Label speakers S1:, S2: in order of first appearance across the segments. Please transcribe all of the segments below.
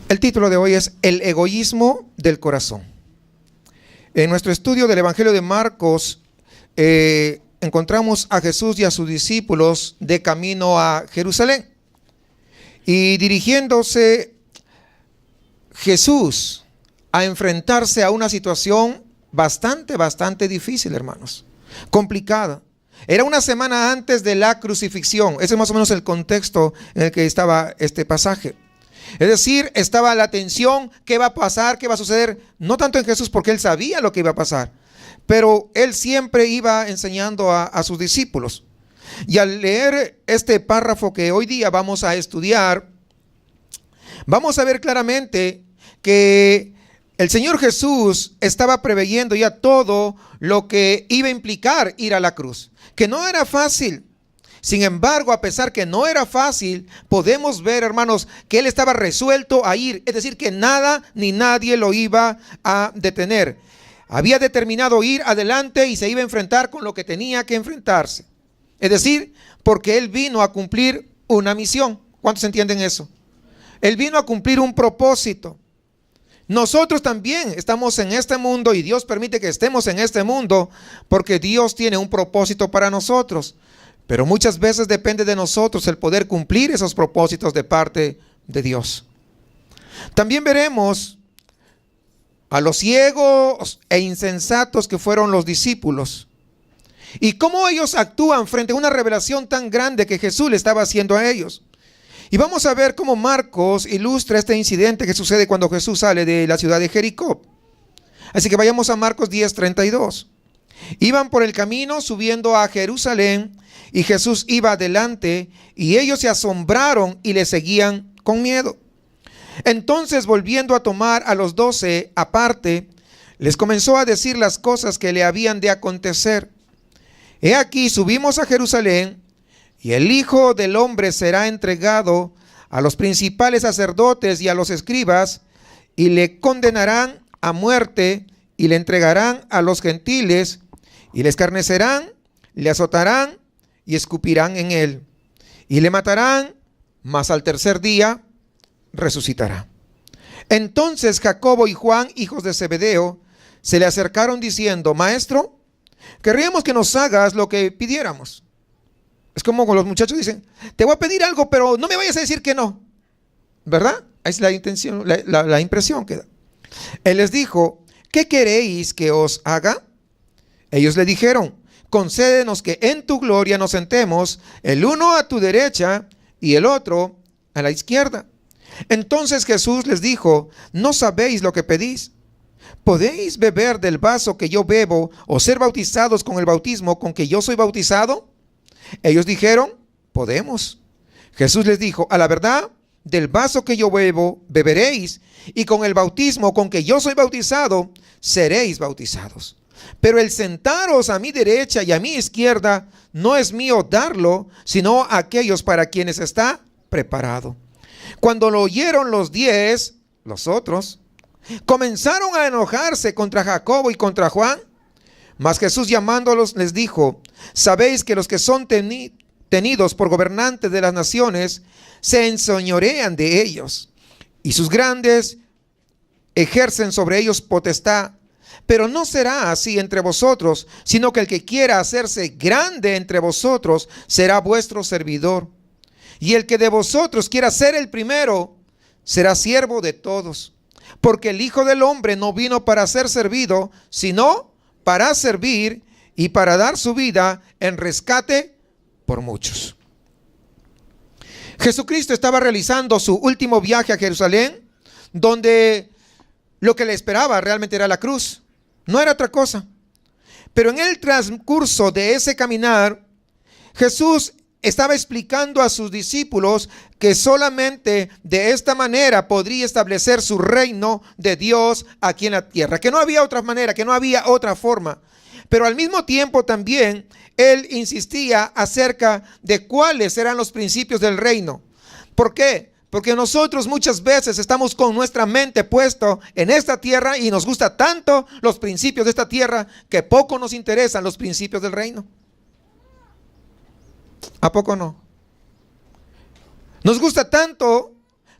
S1: El título de hoy es El egoísmo del corazón. En nuestro estudio del Evangelio de Marcos encontramos a Jesús y a sus discípulos de camino a Jerusalén. Y dirigiéndose Jesús a enfrentarse a una situación bastante difícil, hermanos, complicada. Era una semana antes de la crucifixión. Ese es más o menos el contexto en el que estaba este pasaje. Es decir, estaba la tensión, ¿qué va a pasar? ¿Qué va a suceder? No tanto en Jesús, porque él sabía lo que iba a pasar, pero él siempre iba enseñando a sus discípulos. Y al leer este párrafo que hoy día vamos a estudiar, vamos a ver claramente que el Señor Jesús estaba preveyendo ya todo lo que iba a implicar ir a la cruz, que no era fácil. Sin embargo, a pesar que no era fácil, podemos ver, hermanos, que él estaba resuelto a ir. Es decir, que nada ni nadie lo iba a detener. Había determinado ir adelante y se iba a enfrentar con lo que tenía que enfrentarse. Es decir, porque él vino a cumplir una misión. ¿Cuántos entienden eso? Él vino a cumplir un propósito. Nosotros también estamos en este mundo y Dios permite que estemos en este mundo porque Dios tiene un propósito para nosotros. Pero muchas veces depende de nosotros el poder cumplir esos propósitos de parte de Dios. También veremos a los ciegos e insensatos que fueron los discípulos y cómo ellos actúan frente a una revelación tan grande que Jesús le estaba haciendo a ellos. Y vamos a ver cómo Marcos ilustra este incidente que sucede cuando Jesús sale de la ciudad de Jericó. Así que vayamos a Marcos 10:32. Iban por el camino subiendo a Jerusalén y Jesús iba adelante y ellos se asombraron y le seguían con miedo. Entonces, volviendo a tomar a los 12 aparte, les comenzó a decir las cosas que le habían de acontecer. He aquí, subimos a Jerusalén y el Hijo del Hombre será entregado a los principales sacerdotes y a los escribas y le condenarán a muerte y le entregarán a los gentiles y le escarnecerán, le azotarán y escupirán en él y le matarán, mas al tercer día resucitará. Entonces Jacobo y Juan, hijos de Zebedeo, se le acercaron diciendo: Maestro, querríamos que nos hagas lo que pidiéramos. Es como con los muchachos dicen: te voy a pedir algo, pero no me vayas a decir que no, ¿verdad? Es la intención, la impresión que da. Él les dijo: ¿qué queréis que os haga? Ellos le dijeron: concédenos que en tu gloria nos sentemos, el uno a tu derecha y el otro a la izquierda. Entonces Jesús les dijo: ¿no sabéis lo que pedís? ¿Podéis beber del vaso que yo bebo o ser bautizados con el bautismo con que yo soy bautizado? Ellos dijeron: podemos. Jesús les dijo: a la verdad, del vaso que yo bebo, beberéis, y con el bautismo con que yo soy bautizado, seréis bautizados. Pero el sentaros a mi derecha y a mi izquierda no es mío darlo, sino a aquellos para quienes está preparado. Cuando lo oyeron los 10, los otros, comenzaron a enojarse contra Jacobo y contra Juan. Mas Jesús, llamándolos, les dijo: sabéis que los que son tenidos por gobernantes de las naciones se enseñorean de ellos, y sus grandes ejercen sobre ellos potestad. Pero no será así entre vosotros, sino que el que quiera hacerse grande entre vosotros será vuestro servidor. Y el que de vosotros quiera ser el primero será siervo de todos. Porque el Hijo del Hombre no vino para ser servido, sino para servir y para dar su vida en rescate por muchos. Jesucristo estaba realizando su último viaje a Jerusalén, donde lo que le esperaba realmente era la cruz. No era otra cosa. Pero en el transcurso de ese caminar, Jesús estaba explicando a sus discípulos que solamente de esta manera podría establecer su reino de Dios aquí en la tierra, que no había otra manera, que no había otra forma. Pero al mismo tiempo también él insistía acerca de cuáles eran los principios del reino. ¿Por qué? Porque nosotros muchas veces estamos con nuestra mente puesta en esta tierra y nos gusta tanto los principios de esta tierra que poco nos interesan los principios del reino. ¿A poco no? Nos gusta tanto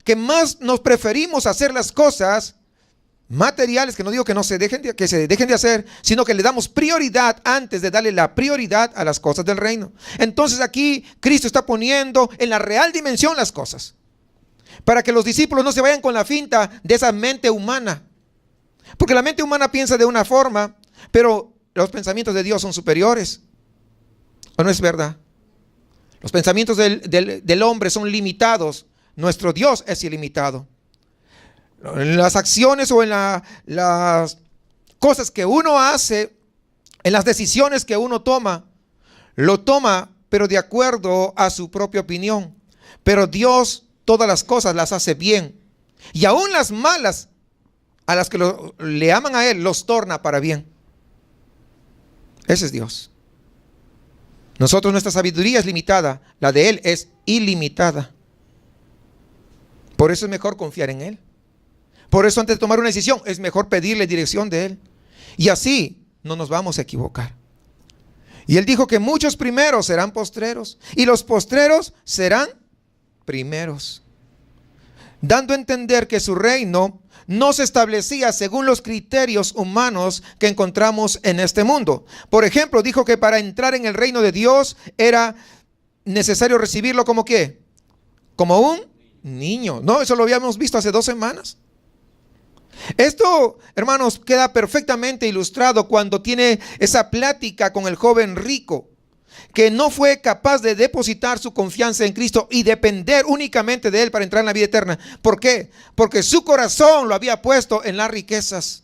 S1: que más nos preferimos hacer las cosas materiales, que no digo que se dejen de hacer, sino que le damos prioridad antes de darle la prioridad a las cosas del reino. Entonces aquí Cristo está poniendo en la real dimensión las cosas, para que los discípulos no se vayan con la finta de esa mente humana, porque la mente humana piensa de una forma, pero los pensamientos de Dios son superiores. ¿O no es verdad? Los pensamientos del hombre son limitados. Nuestro Dios es ilimitado. En las acciones o en las cosas que uno hace, en las decisiones que uno toma, lo toma, pero de acuerdo a su propia opinión. Pero Dios todas las cosas las hace bien. Y aún las malas, a las que le aman a Él, los torna para bien. Ese es Dios. Nosotros, nuestra sabiduría es limitada, la de Él es ilimitada. Por eso es mejor confiar en Él. Por eso antes de tomar una decisión es mejor pedirle dirección de Él. Y así no nos vamos a equivocar. Y Él dijo que muchos primeros serán postreros y los postreros serán primeros, dando a entender que su reino no se establecía según los criterios humanos que encontramos en este mundo. Por ejemplo, dijo que para entrar en el reino de Dios era necesario recibirlo como ¿qué? Como un niño. No, eso lo habíamos visto hace 2 semanas. Esto, hermanos, queda perfectamente ilustrado cuando tiene esa plática con el joven rico, que no fue capaz de depositar su confianza en Cristo y depender únicamente de Él para entrar en la vida eterna. ¿Por qué? Porque su corazón lo había puesto en las riquezas.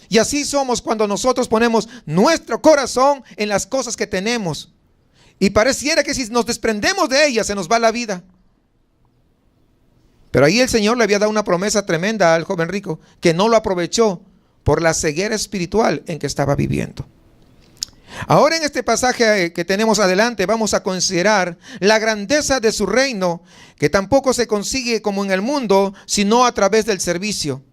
S1: Y así somos cuando nosotros ponemos nuestro corazón en las cosas que tenemos. Y pareciera que si nos desprendemos de ellas se nos va la vida. Pero ahí el Señor le había dado una promesa tremenda al joven rico, que no lo aprovechó por la ceguera espiritual en que estaba viviendo. Ahora en este pasaje que tenemos adelante vamos a considerar la grandeza de su reino, que tampoco se consigue como en el mundo, sino a través del servicio.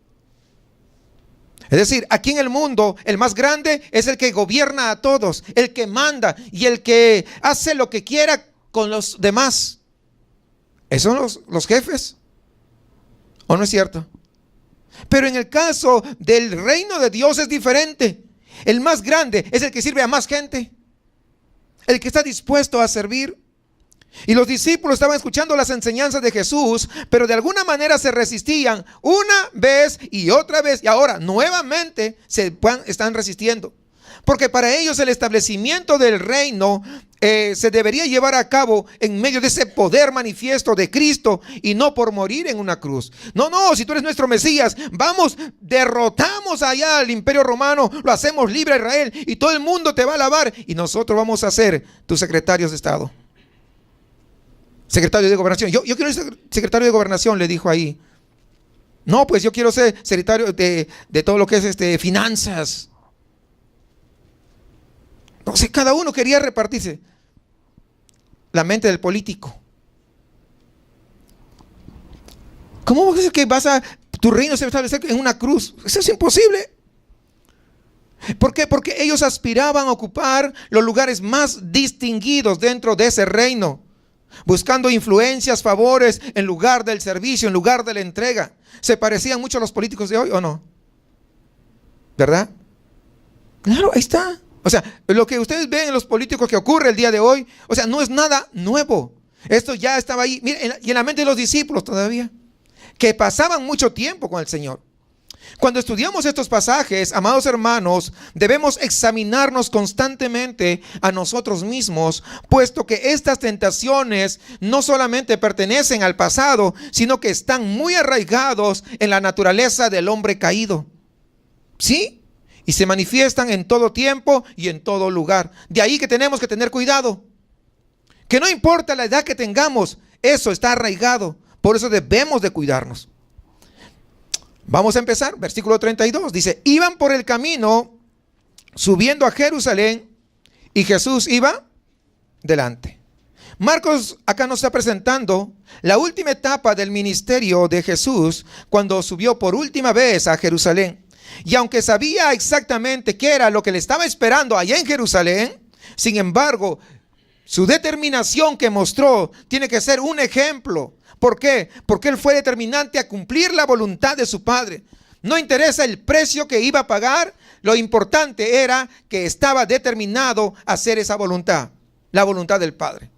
S1: Es decir, aquí en el mundo el más grande es el que gobierna a todos, el que manda y el que hace lo que quiera con los demás. ¿Esos son los jefes? ¿O no es cierto? Pero en el caso del reino de Dios es diferente. El más grande es el que sirve a más gente, el que está dispuesto a servir. Y los discípulos estaban escuchando las enseñanzas de Jesús, pero de alguna manera se resistían una vez y otra vez, y ahora nuevamente están resistiendo. Porque para ellos el establecimiento del reino se debería llevar a cabo en medio de ese poder manifiesto de Cristo y no por morir en una cruz. No, si tú eres nuestro Mesías, vamos, derrotamos allá al imperio romano, lo hacemos libre a Israel y todo el mundo te va a alabar y nosotros vamos a ser tus secretarios de Estado. Secretario de Gobernación. Yo quiero ser secretario de Gobernación, le dijo ahí. No, pues yo quiero ser secretario de todo lo que es finanzas. No sé, cada uno quería repartirse. La mente del político. ¿Cómo es que tu reino se va a establecer en una cruz? Eso es imposible. ¿Por qué? Porque ellos aspiraban a ocupar los lugares más distinguidos dentro de ese reino, buscando influencias, favores, en lugar del servicio, en lugar de la entrega. ¿Se parecían mucho a los políticos de hoy o no? ¿Verdad? Claro, ahí está. O sea, lo que ustedes ven en los políticos que ocurre el día de hoy, o sea, no es nada nuevo. Esto ya estaba ahí, miren, y en la mente de los discípulos todavía, que pasaban mucho tiempo con el Señor. Cuando estudiamos estos pasajes, amados hermanos, debemos examinarnos constantemente a nosotros mismos, puesto que estas tentaciones no solamente pertenecen al pasado, sino que están muy arraigados en la naturaleza del hombre caído. ¿Sí? Y se manifiestan en todo tiempo y en todo lugar. De ahí que tenemos que tener cuidado. Que no importa la edad que tengamos, eso está arraigado. Por eso debemos de cuidarnos. Vamos a empezar, versículo 32. Dice, iban por el camino subiendo a Jerusalén y Jesús iba delante. Marcos acá nos está presentando la última etapa del ministerio de Jesús cuando subió por última vez a Jerusalén. Y aunque sabía exactamente qué era lo que le estaba esperando allá en Jerusalén, sin embargo, Su determinación que mostró tiene que ser un ejemplo. ¿Por qué? Porque él fue determinante a cumplir la voluntad de su Padre. No interesa el precio que iba a pagar, lo importante era que estaba determinado a hacer esa voluntad, la voluntad del Padre.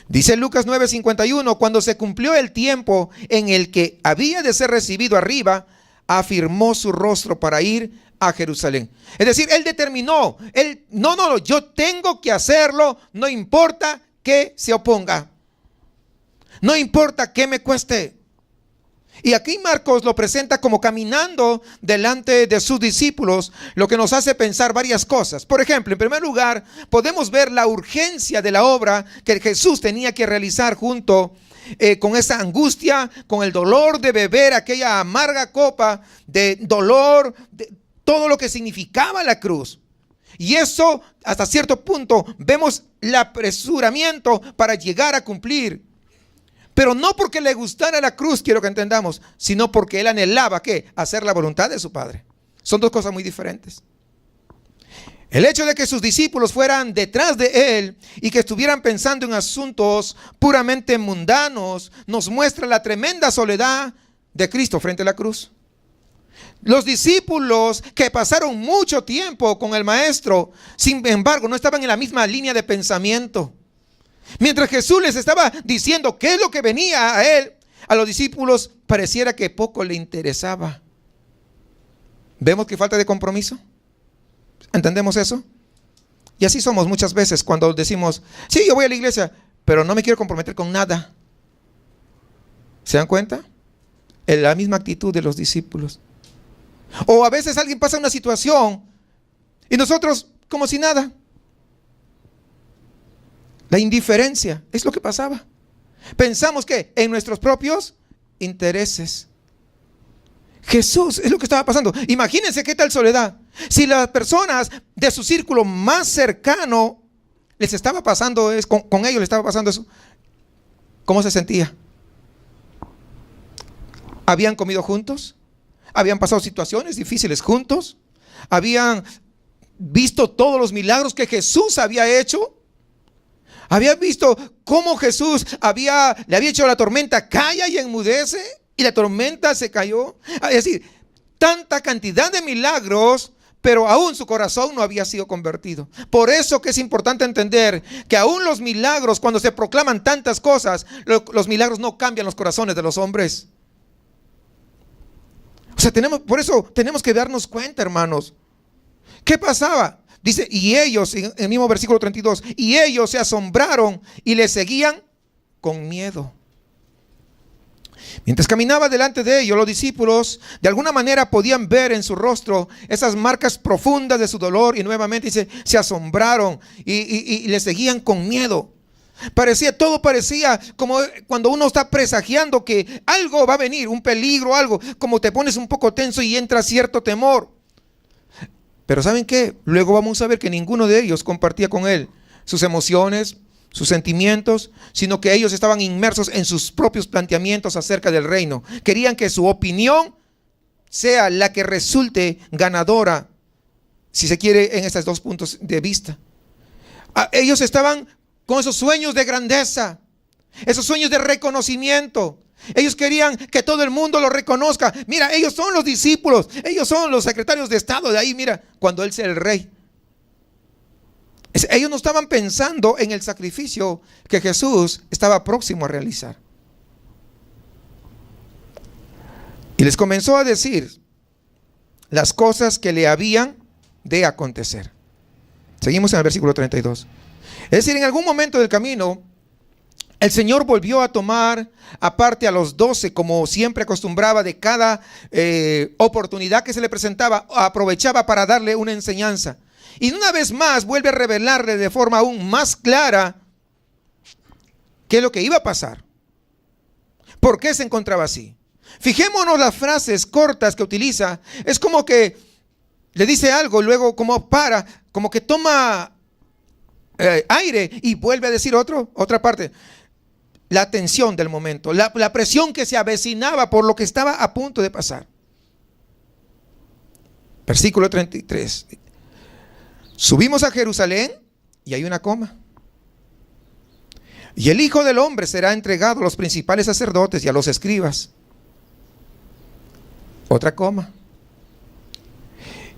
S1: Dice Lucas 9:51, cuando se cumplió el tiempo en el que había de ser recibido arriba, afirmó su rostro para ir a Jerusalén. Es decir, él determinó, yo tengo que hacerlo, no importa que se oponga, no importa que me cueste. Y aquí Marcos lo presenta como caminando delante de sus discípulos, lo que nos hace pensar varias cosas. Por ejemplo, en primer lugar, podemos ver la urgencia de la obra que Jesús tenía que realizar junto con esa angustia, con el dolor de beber aquella amarga copa de dolor, de todo lo que significaba la cruz. Y eso, hasta cierto punto, vemos el apresuramiento para llegar a cumplir. Pero no porque le gustara la cruz, quiero que entendamos, sino porque él anhelaba, ¿qué? Hacer la voluntad de su Padre. Son dos cosas muy diferentes. El hecho de que sus discípulos fueran detrás de él y que estuvieran pensando en asuntos puramente mundanos, nos muestra la tremenda soledad de Cristo frente a la cruz. Los discípulos que pasaron mucho tiempo con el Maestro, sin embargo, no estaban en la misma línea de pensamiento. Mientras Jesús les estaba diciendo qué es lo que venía a él, a los discípulos pareciera que poco le interesaba. ¿Vemos que falta de compromiso? ¿Entendemos eso? Y así somos muchas veces cuando decimos, sí, yo voy a la iglesia, pero no me quiero comprometer con nada. ¿Se dan cuenta? En la misma actitud de los discípulos. O a veces alguien pasa una situación y nosotros como si nada. La indiferencia es lo que pasaba. Pensamos que en nuestros propios intereses. Jesús es lo que estaba pasando. Imagínense qué tal soledad. Si las personas de su círculo más cercano les estaba pasando, con ellos les estaba pasando eso, ¿cómo se sentía? ¿Habían comido juntos? ¿Habían pasado situaciones difíciles juntos? ¿Habían visto todos los milagros que Jesús había hecho? ¿Habían visto cómo Jesús le había hecho a la tormenta calla y enmudece? Y la tormenta se cayó. Es decir, tanta cantidad de milagros, pero aún su corazón no había sido convertido. Por eso que es importante entender que aún los milagros, cuando se proclaman tantas cosas, los milagros no cambian los corazones de los hombres. O sea, por eso tenemos que darnos cuenta, hermanos. ¿Qué pasaba? Dice, y ellos, en el mismo versículo 32, y ellos se asombraron y le seguían con miedo. Mientras caminaba delante de ellos, los discípulos de alguna manera podían ver en su rostro esas marcas profundas de su dolor, y nuevamente dice, se asombraron y le seguían con miedo. Todo parecía como cuando uno está presagiando que algo va a venir, un peligro, algo, como te pones un poco tenso y entra cierto temor. Pero ¿saben qué? Luego vamos a ver que ninguno de ellos compartía con él sus emociones, sus sentimientos, sino que ellos estaban inmersos en sus propios planteamientos acerca del reino. Querían que su opinión sea la que resulte ganadora, si se quiere, en estos dos puntos de vista. Ellos estaban con esos sueños de grandeza, esos sueños de reconocimiento. Ellos querían que todo el mundo lo reconozca. Mira, ellos son los discípulos, ellos son los secretarios de Estado de ahí, mira, cuando él sea el rey. Ellos no estaban pensando en el sacrificio que Jesús estaba próximo a realizar. Y les comenzó a decir las cosas que le habían de acontecer. Seguimos en el versículo 32. Es decir, en algún momento del camino, el Señor volvió a tomar aparte a los 12, como siempre acostumbraba, de cada oportunidad que se le presentaba, aprovechaba para darle una enseñanza. Y una vez más vuelve a revelarle de forma aún más clara qué es lo que iba a pasar. ¿Por qué se encontraba así? Fijémonos las frases cortas que utiliza. Es como que le dice algo, luego como que toma aire y vuelve a decir otra parte. La tensión del momento, la presión que se avecinaba por lo que estaba a punto de pasar. Versículo 33. Subimos a Jerusalén y hay una coma. Y el Hijo del Hombre será entregado a los principales sacerdotes y a los escribas. Otra coma.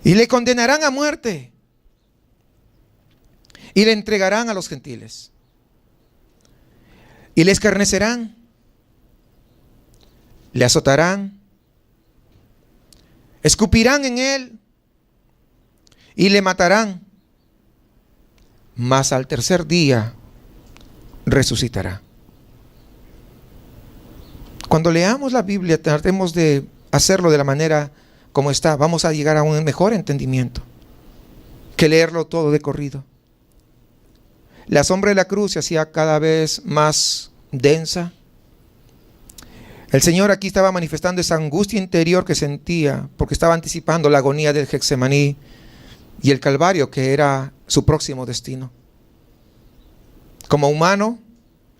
S1: Y le condenarán a muerte. Y le entregarán a los gentiles. Y le escarnecerán. Le azotarán. Escupirán en él. Y le matarán. Mas al tercer día resucitará. Cuando leamos la Biblia, tratemos de hacerlo de la manera como está. Vamos a llegar a un mejor entendimiento que leerlo todo de corrido. La sombra de la cruz se hacía cada vez más densa. El Señor aquí estaba manifestando esa angustia interior que sentía porque estaba anticipando la agonía del Getsemaní y el Calvario, que era su próximo destino. Como humano,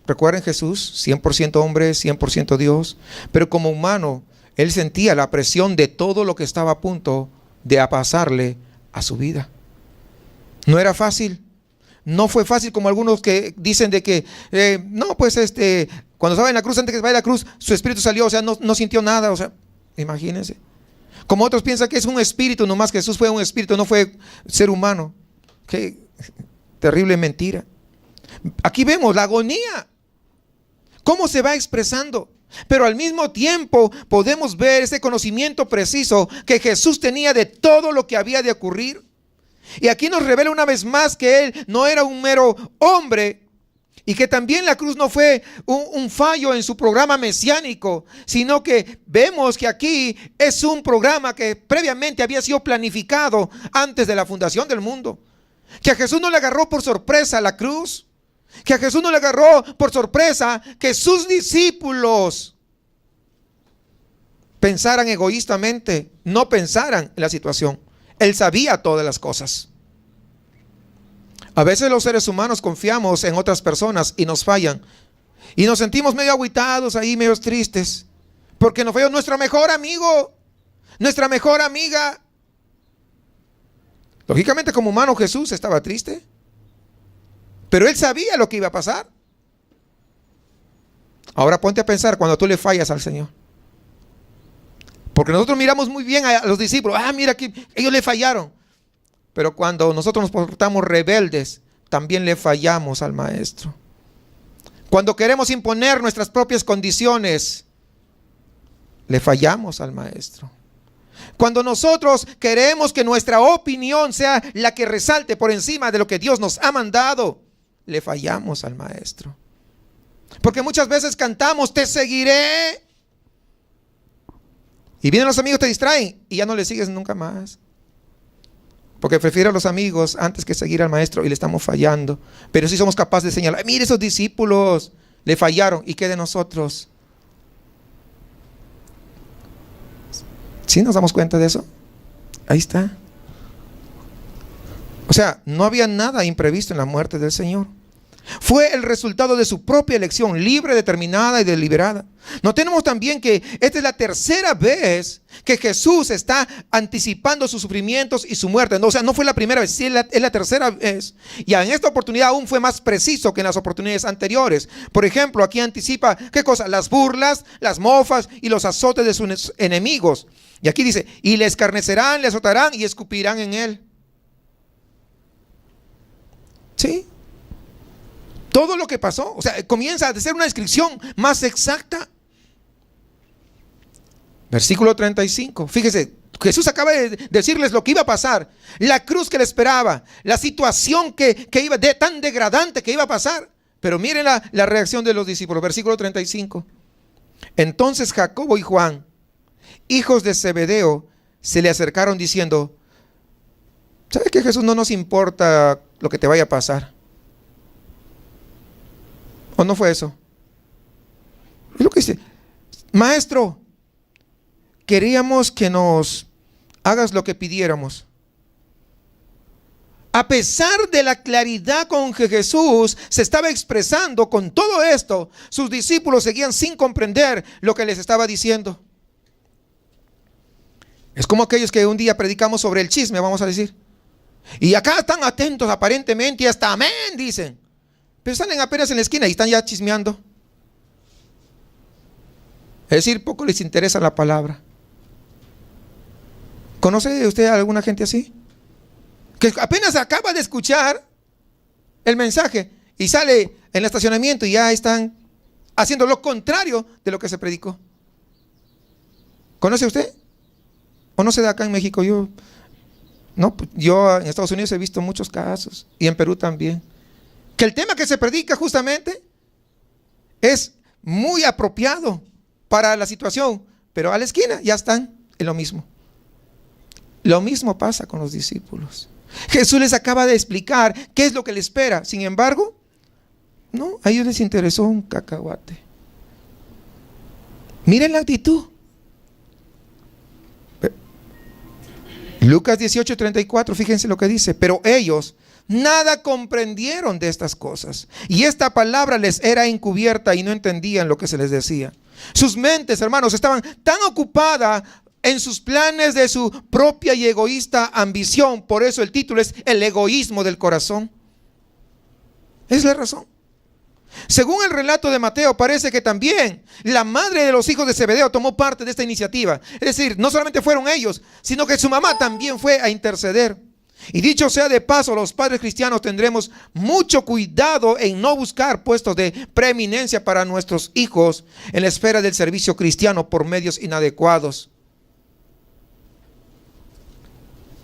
S1: recuerden, Jesús, 100% hombre, 100% Dios, pero como humano, Él sentía la presión de todo lo que estaba a punto de pasarle a su vida. No era fácil. No fue fácil como algunos que dicen de que, cuando estaba en la cruz, antes que se vaya a la cruz, su espíritu salió, o sea, no sintió nada, o sea, imagínense. Como otros piensan que es un espíritu, nomás que Jesús fue un espíritu, no fue ser humano. Qué terrible mentira. Aquí vemos la agonía, cómo se va expresando, pero al mismo tiempo podemos ver ese conocimiento preciso que Jesús tenía de todo lo que había de ocurrir. Y aquí nos revela una vez más que Él no era un mero hombre y que también la cruz no fue un fallo en su programa mesiánico, sino que vemos que aquí es un programa que previamente había sido planificado antes de la fundación del mundo. Que a Jesús no le agarró por sorpresa la cruz, que a Jesús no le agarró por sorpresa que sus discípulos pensaran egoístamente, no pensaran en la situación. Él sabía todas las cosas. A veces los seres humanos confiamos en otras personas y nos fallan. Y nos sentimos medio agüitados ahí, medio tristes. Porque nos falló nuestro mejor amigo, nuestra mejor amiga. Lógicamente, como humano, Jesús estaba triste. Pero Él sabía lo que iba a pasar. Ahora ponte a pensar cuando tú le fallas al Señor. Porque nosotros miramos muy bien a los discípulos. Mira que ellos le fallaron. Pero cuando nosotros nos portamos rebeldes, también le fallamos al Maestro. Cuando queremos imponer nuestras propias condiciones, le fallamos al Maestro. Cuando nosotros queremos que nuestra opinión sea la que resalte por encima de lo que Dios nos ha mandado, le fallamos al Maestro. Porque muchas veces cantamos, te seguiré. Y vienen los amigos, te distraen y ya no le sigues nunca más. Porque prefiero a los amigos antes que seguir al Maestro y le estamos fallando. Pero sí somos capaces de señalar, mire, esos discípulos le fallaron. ¿Y qué de nosotros? ¿Sí nos damos cuenta de eso? Ahí está. O sea, no había nada imprevisto en la muerte del Señor. Fue el resultado de su propia elección, libre, determinada y deliberada. Notemos también que esta es la tercera vez que Jesús está anticipando sus sufrimientos y su muerte. O sea, no fue la primera vez, sí es la tercera vez. Y en esta oportunidad aún fue más preciso que en las oportunidades anteriores. Por ejemplo, aquí anticipa, ¿qué cosa? Las burlas, las mofas y los azotes de sus enemigos. Y aquí dice, y le escarnecerán, le azotarán y escupirán en él. ¿Sí? Todo lo que pasó, o sea, comienza a ser una descripción más exacta. Versículo 35, fíjese, Jesús acaba de decirles lo que iba a pasar, la cruz que le esperaba, la situación que iba, tan degradante que iba a pasar. Pero miren la reacción de los discípulos, versículo 35. Entonces Jacobo y Juan, hijos de Zebedeo, se le acercaron diciendo, ¿sabes que Jesús no nos importa lo que te vaya a pasar? ¿O no fue eso? Es lo que dice, Maestro, queríamos que nos hagas lo que pidiéramos. A pesar de la claridad con que Jesús se estaba expresando con todo esto, sus discípulos seguían sin comprender lo que les estaba diciendo. Es como aquellos que un día predicamos sobre el chisme, vamos a decir. Y acá están atentos aparentemente y hasta amén dicen. pero salen apenas en la esquina y están ya chismeando. Es decir, poco les interesa la palabra. ¿Conoce usted a alguna gente así? Que apenas acaba de escuchar el mensaje y sale en el estacionamiento y ya están haciendo lo contrario de lo que se predicó. ¿Conoce usted? ¿O no se da acá en México? Yo en Estados Unidos he visto muchos casos y en Perú también. Que el tema que se predica justamente es muy apropiado para la situación, pero a la esquina ya están en lo mismo. Lo mismo pasa con los discípulos. Jesús les acaba de explicar qué es lo que les espera. Sin embargo, no, a ellos les interesó un cacahuate. Miren la actitud. Lucas 18:34, fíjense lo que dice. Pero ellos nada comprendieron de estas cosas, y esta palabra les era encubierta y no entendían lo que se les decía. Sus mentes, hermanos, estaban tan ocupadas en sus planes de su propia y egoísta ambición. Por eso el título es El egoísmo del corazón. Es la razón. Según el relato de Mateo, parece que también la madre de los hijos de Zebedeo tomó parte de esta iniciativa. Es decir, no solamente fueron ellos, sino que su mamá también fue a interceder. Y dicho sea de paso, los padres cristianos tendremos mucho cuidado en no buscar puestos de preeminencia para nuestros hijos en la esfera del servicio cristiano por medios inadecuados.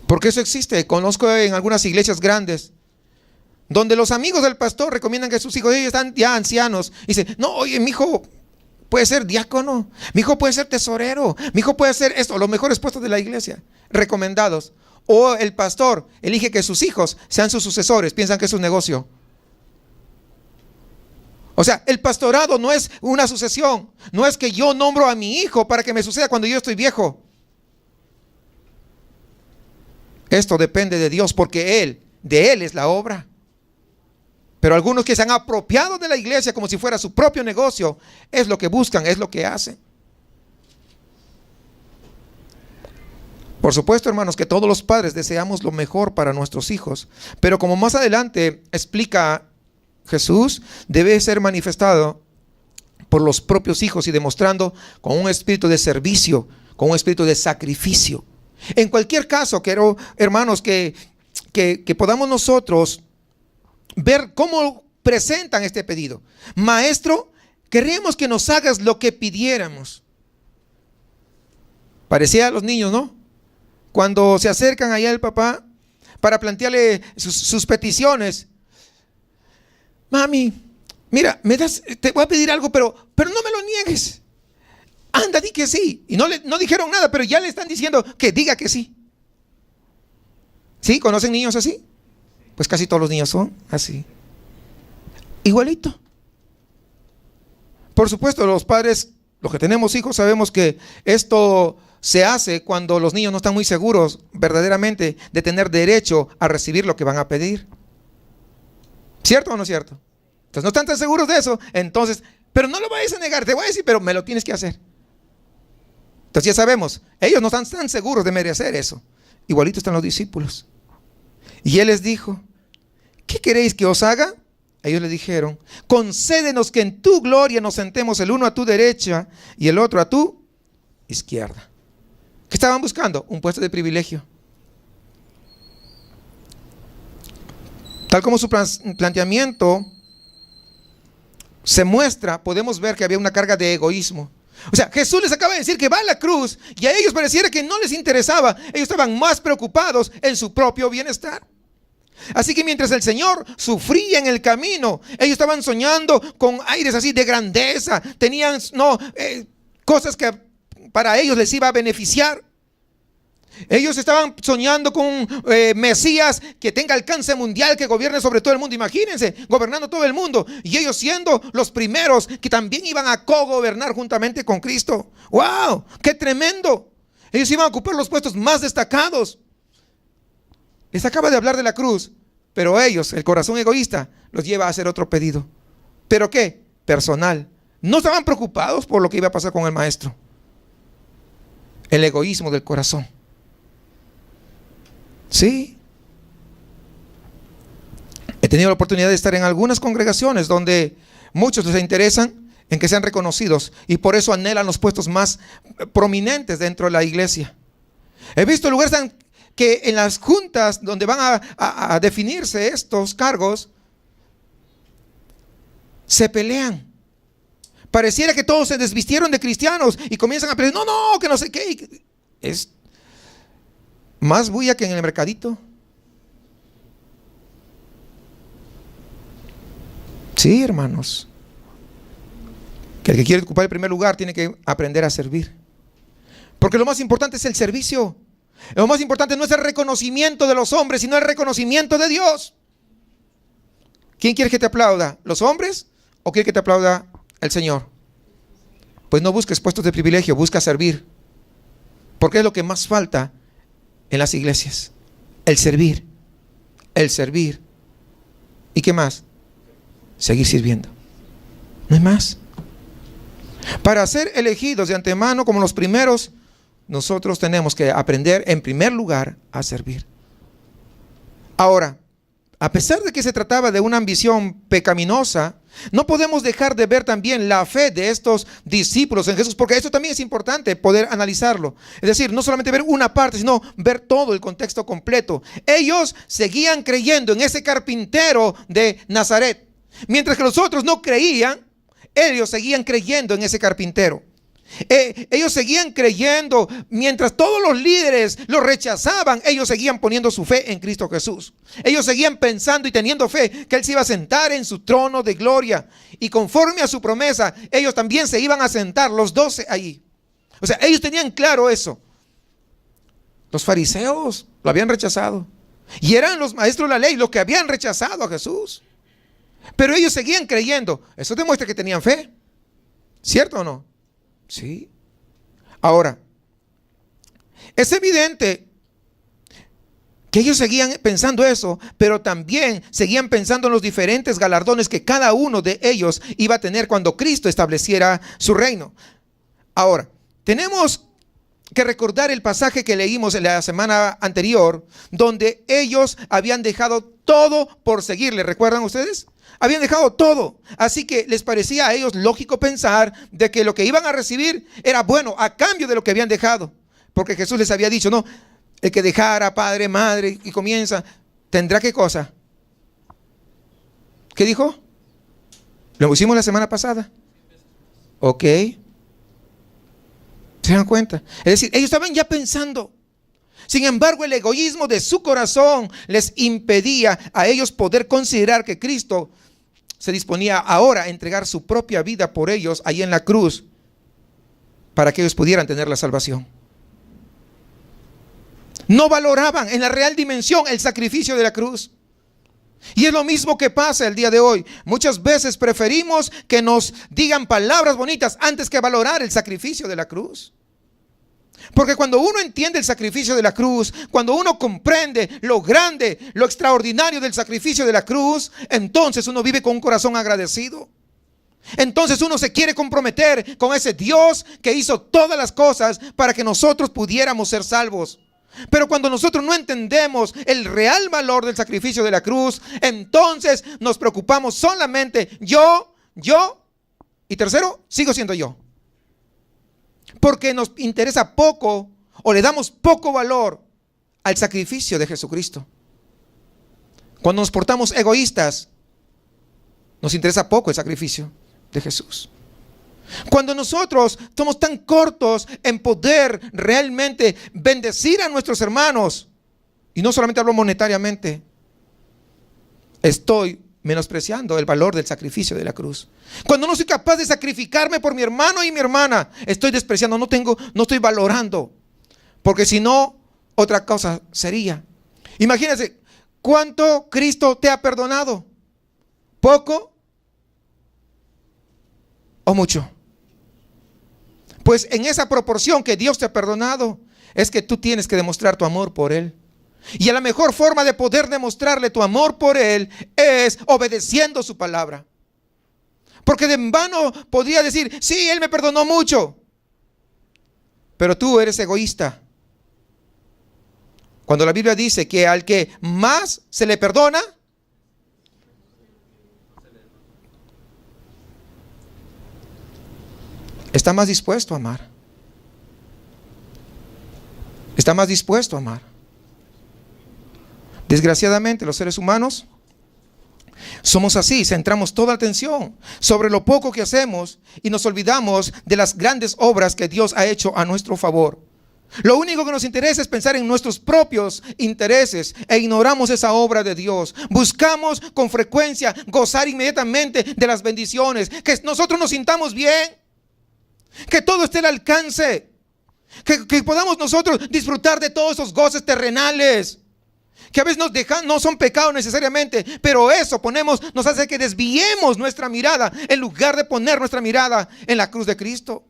S1: Porque eso existe. Conozco en algunas iglesias grandes donde los amigos del pastor recomiendan que sus hijos, ellos están ya ancianos, y dicen, no, oye, mi hijo puede ser diácono, mi hijo puede ser tesorero, mi hijo puede ser esto, los mejores puestos de la iglesia, recomendados. O el pastor elige que sus hijos sean sus sucesores, piensan que es un negocio. O sea, el pastorado no es una sucesión, no es que yo nombro a mi hijo para que me suceda cuando yo estoy viejo. Esto depende de Dios, porque de Él es la obra. Pero algunos que se han apropiado de la iglesia como si fuera su propio negocio, es lo que buscan, es lo que hacen. Por supuesto, hermanos, que todos los padres deseamos lo mejor para nuestros hijos, pero como más adelante explica Jesús, debe ser manifestado por los propios hijos y demostrando con un espíritu de servicio, con un espíritu de sacrificio. En cualquier caso, quiero, hermanos, que podamos nosotros ver cómo presentan este pedido. Maestro, queremos que nos hagas lo que pidiéramos. Parecía a los niños, ¿no? Cuando se acercan allá al papá para plantearle sus peticiones. Mami, mira, te voy a pedir algo, pero no me lo niegues. Anda, di que sí. Y no dijeron nada, pero ya le están diciendo que diga que sí. ¿Sí? ¿Conocen niños así? Pues casi todos los niños son así. Igualito. Por supuesto, los padres, los que tenemos hijos, sabemos que esto se hace cuando los niños no están muy seguros verdaderamente de tener derecho a recibir lo que van a pedir. ¿Cierto o no es cierto? Entonces no están tan seguros de eso. Entonces, pero no lo vayas a negar, te voy a decir, pero me lo tienes que hacer. Entonces ya sabemos, ellos no están tan seguros de merecer eso. Igualito están los discípulos. Y Él les dijo, ¿qué queréis que os haga? Ellos le dijeron, concédenos que en tu gloria nos sentemos el uno a tu derecha y el otro a tu izquierda. ¿Qué estaban buscando? Un puesto de privilegio. Tal como su planteamiento se muestra, podemos ver que había una carga de egoísmo. O sea, Jesús les acaba de decir que va a la cruz y a ellos pareciera que no les interesaba. Ellos estaban más preocupados en su propio bienestar. Así que mientras el Señor sufría en el camino, ellos estaban soñando con aires así de grandeza. Tenían cosas que para ellos les iba a beneficiar. Ellos estaban soñando con un Mesías que tenga alcance mundial, que gobierne sobre todo el mundo. Imagínense, gobernando todo el mundo. Y ellos siendo los primeros que también iban a co-gobernar juntamente con Cristo. ¡Wow! ¡Qué tremendo! Ellos iban a ocupar los puestos más destacados. Les acaba de hablar de la cruz, pero ellos, el corazón egoísta, los lleva a hacer otro pedido. ¿Pero qué? Personal. No estaban preocupados por lo que iba a pasar con el maestro. El egoísmo del corazón. ¿Sí? He tenido la oportunidad de estar en algunas congregaciones donde muchos les interesan en que sean reconocidos y por eso anhelan los puestos más prominentes dentro de la iglesia. He visto lugares que en las juntas donde van a definirse estos cargos, se pelean. Pareciera que todos se desvistieron de cristianos y comienzan a pelear. No, que no sé qué. Es más bulla que en el mercadito. Sí, hermanos. Que el que quiere ocupar el primer lugar tiene que aprender a servir. Porque lo más importante es el servicio. Lo más importante no es el reconocimiento de los hombres, sino el reconocimiento de Dios. ¿Quién quiere que te aplauda? ¿Los hombres o quiere que te aplauda el Señor? Pues no busques puestos de privilegio, busca servir. Porque es lo que más falta en las iglesias. El servir. El servir. ¿Y qué más? Seguir sirviendo. No hay más. Para ser elegidos de antemano como los primeros, nosotros tenemos que aprender en primer lugar a servir. Ahora, a pesar de que se trataba de una ambición pecaminosa, no podemos dejar de ver también la fe de estos discípulos en Jesús, porque eso también es importante poder analizarlo. Es decir, no solamente ver una parte, sino ver todo el contexto completo. Ellos seguían creyendo en ese carpintero de Nazaret, mientras que los otros no creían. Ellos seguían creyendo en ese carpintero. Ellos seguían creyendo, mientras todos los líderes lo rechazaban, ellos seguían poniendo su fe en Cristo Jesús. Ellos seguían pensando y teniendo fe que Él se iba a sentar en su trono de gloria. Y conforme a su promesa, ellos también se iban a sentar, los 12 allí. O sea, ellos tenían claro eso. Los fariseos lo habían rechazado. Y eran los maestros de la ley los que habían rechazado a Jesús. Pero ellos seguían creyendo. Eso demuestra que tenían fe. ¿Cierto o no? Sí. Ahora, es evidente que ellos seguían pensando eso, pero también seguían pensando en los diferentes galardones que cada uno de ellos iba a tener cuando Cristo estableciera su reino. Ahora, tenemos que recordar el pasaje que leímos en la semana anterior, donde ellos habían dejado todo por seguirle. ¿Recuerdan ustedes? Habían dejado todo, así que les parecía a ellos lógico pensar de que lo que iban a recibir era bueno a cambio de lo que habían dejado, porque Jesús les había dicho, no, el que dejara padre, madre y comienza, ¿tendrá qué cosa? ¿Qué dijo? Lo hicimos la semana pasada. Ok. ¿Se dan cuenta? Es decir, ellos estaban ya pensando. Sin embargo, el egoísmo de su corazón les impedía a ellos poder considerar que Cristo se disponía ahora a entregar su propia vida por ellos ahí en la cruz para que ellos pudieran tener la salvación. No valoraban en la real dimensión el sacrificio de la cruz. Y es lo mismo que pasa el día de hoy. Muchas veces preferimos que nos digan palabras bonitas antes que valorar el sacrificio de la cruz. Porque cuando uno entiende el sacrificio de la cruz, cuando uno comprende lo grande, lo extraordinario del sacrificio de la cruz, entonces uno vive con un corazón agradecido. Entonces uno se quiere comprometer con ese Dios que hizo todas las cosas para que nosotros pudiéramos ser salvos. Pero cuando nosotros no entendemos el real valor del sacrificio de la cruz, entonces nos preocupamos solamente yo, y tercero, sigo siendo yo. Porque nos interesa poco o le damos poco valor al sacrificio de Jesucristo. Cuando nos portamos egoístas, nos interesa poco el sacrificio de Jesús. Cuando nosotros somos tan cortos en poder realmente bendecir a nuestros hermanos, y no solamente hablo monetariamente, estoy menospreciando el valor del sacrificio de la cruz. Cuando no soy capaz de sacrificarme por mi hermano y mi hermana, estoy despreciando, no estoy valorando, porque si no, otra cosa sería. Imagínense, ¿cuánto Cristo te ha perdonado? ¿Poco o mucho? Pues en esa proporción que Dios te ha perdonado, es que tú tienes que demostrar tu amor por Él. Y la mejor forma de poder demostrarle tu amor por Él es obedeciendo su palabra. Porque de en vano podría decir, sí, Él me perdonó mucho, pero tú eres egoísta. Cuando la Biblia dice que al que más se le perdona, está más dispuesto a amar. Está más dispuesto a amar. Desgraciadamente, los seres humanos somos así, centramos toda la atención sobre lo poco que hacemos y nos olvidamos de las grandes obras que Dios ha hecho a nuestro favor. Lo único que nos interesa es pensar en nuestros propios intereses e ignoramos esa obra de Dios. Buscamos con frecuencia gozar inmediatamente de las bendiciones, que nosotros nos sintamos bien, que todo esté al alcance, que podamos nosotros disfrutar de todos esos goces terrenales, que a veces no son pecados necesariamente, pero eso nos hace que desviemos nuestra mirada en lugar de poner nuestra mirada en la cruz de Cristo,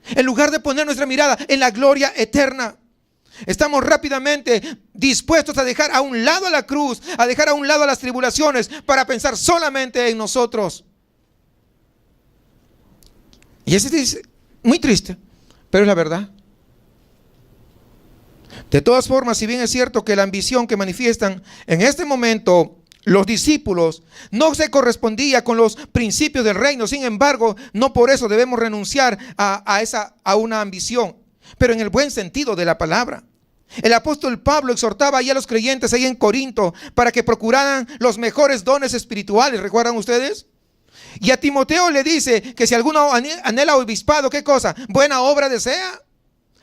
S1: en lugar de poner nuestra mirada en la gloria eterna. Estamos rápidamente dispuestos a dejar a un lado a la cruz, a dejar a un lado a las tribulaciones para pensar solamente en nosotros. Y eso es muy triste, pero es la verdad. De todas formas, si bien es cierto que la ambición que manifiestan en este momento los discípulos no se correspondía con los principios del reino, sin embargo, no por eso debemos renunciar a una ambición, pero en el buen sentido de la palabra. El apóstol Pablo exhortaba ahí a los creyentes ahí en Corinto para que procuraran los mejores dones espirituales, ¿recuerdan ustedes? Y a Timoteo le dice que si alguno anhela obispado, ¿qué cosa? Buena obra desea.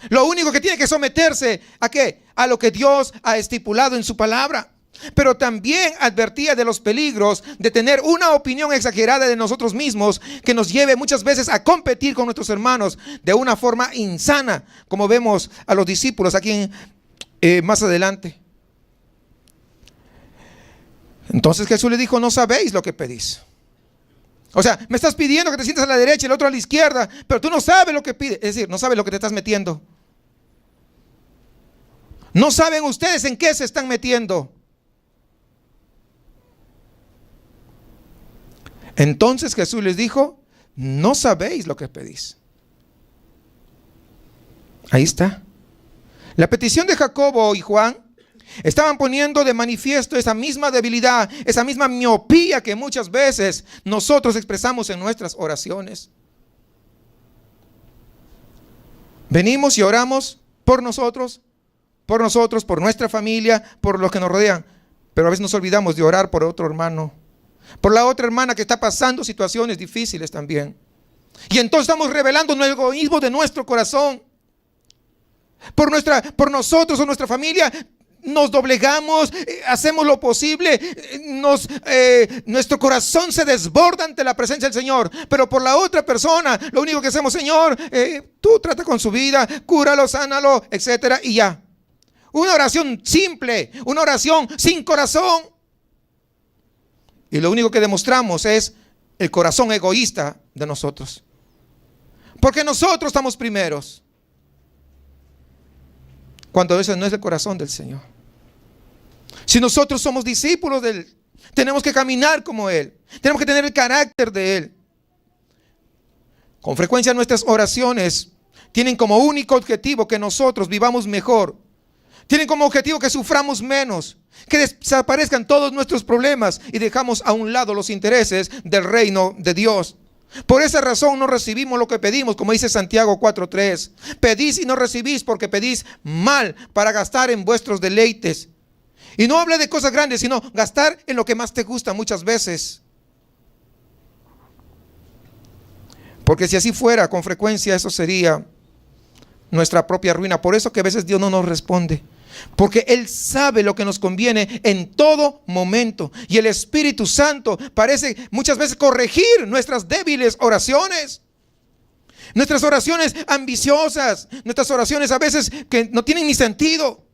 S1: Lo único que tiene que someterse ¿a qué? A lo que Dios ha estipulado en su palabra. Pero también advertía de los peligros de tener una opinión exagerada de nosotros mismos que nos lleve muchas veces a competir con nuestros hermanos de una forma insana, como vemos a los discípulos aquí más adelante. Entonces Jesús le dijo: no sabéis lo que pedís. O sea, me estás pidiendo que te sientas a la derecha y el otro a la izquierda, pero tú no sabes lo que pides. Es decir, no sabes lo que te estás metiendo. No saben ustedes en qué se están metiendo. Entonces Jesús les dijo: no sabéis lo que pedís. Ahí está. La petición de Jacobo y Juan estaban poniendo de manifiesto esa misma debilidad, esa misma miopía que muchas veces nosotros expresamos en nuestras oraciones. Venimos y oramos por nosotros, por nuestra familia, por los que nos rodean, pero a veces nos olvidamos de orar por otro hermano, por la otra hermana que está pasando situaciones difíciles también. Y entonces estamos revelando el egoísmo de nuestro corazón. Por nosotros o nuestra familia nos doblegamos, hacemos lo posible, nuestro corazón se desborda ante la presencia del Señor, pero por la otra persona lo único que hacemos: Señor, tú trata con su vida, cúralo, sánalo, etcétera, y ya. Una oración simple, una oración sin corazón. Y lo único que demostramos es el corazón egoísta de nosotros, porque nosotros estamos primeros, cuando eso no es el corazón del Señor. Si nosotros somos discípulos de Él, tenemos que caminar como Él, tenemos que tener el carácter de Él. Con frecuencia nuestras oraciones tienen como único objetivo que nosotros vivamos mejor, tienen como objetivo que suframos menos, que desaparezcan todos nuestros problemas y dejamos a un lado los intereses del reino de Dios. Por esa razón no recibimos lo que pedimos, como dice Santiago 4:3. Pedís y no recibís porque pedís mal para gastar en vuestros deleites. Y no habla de cosas grandes, sino gastar en lo que más te gusta muchas veces. Porque si así fuera, con frecuencia eso sería nuestra propia ruina. Por eso que a veces Dios no nos responde, porque Él sabe lo que nos conviene en todo momento. Y el Espíritu Santo parece muchas veces corregir nuestras débiles oraciones, nuestras oraciones ambiciosas, nuestras oraciones a veces que no tienen ni sentido.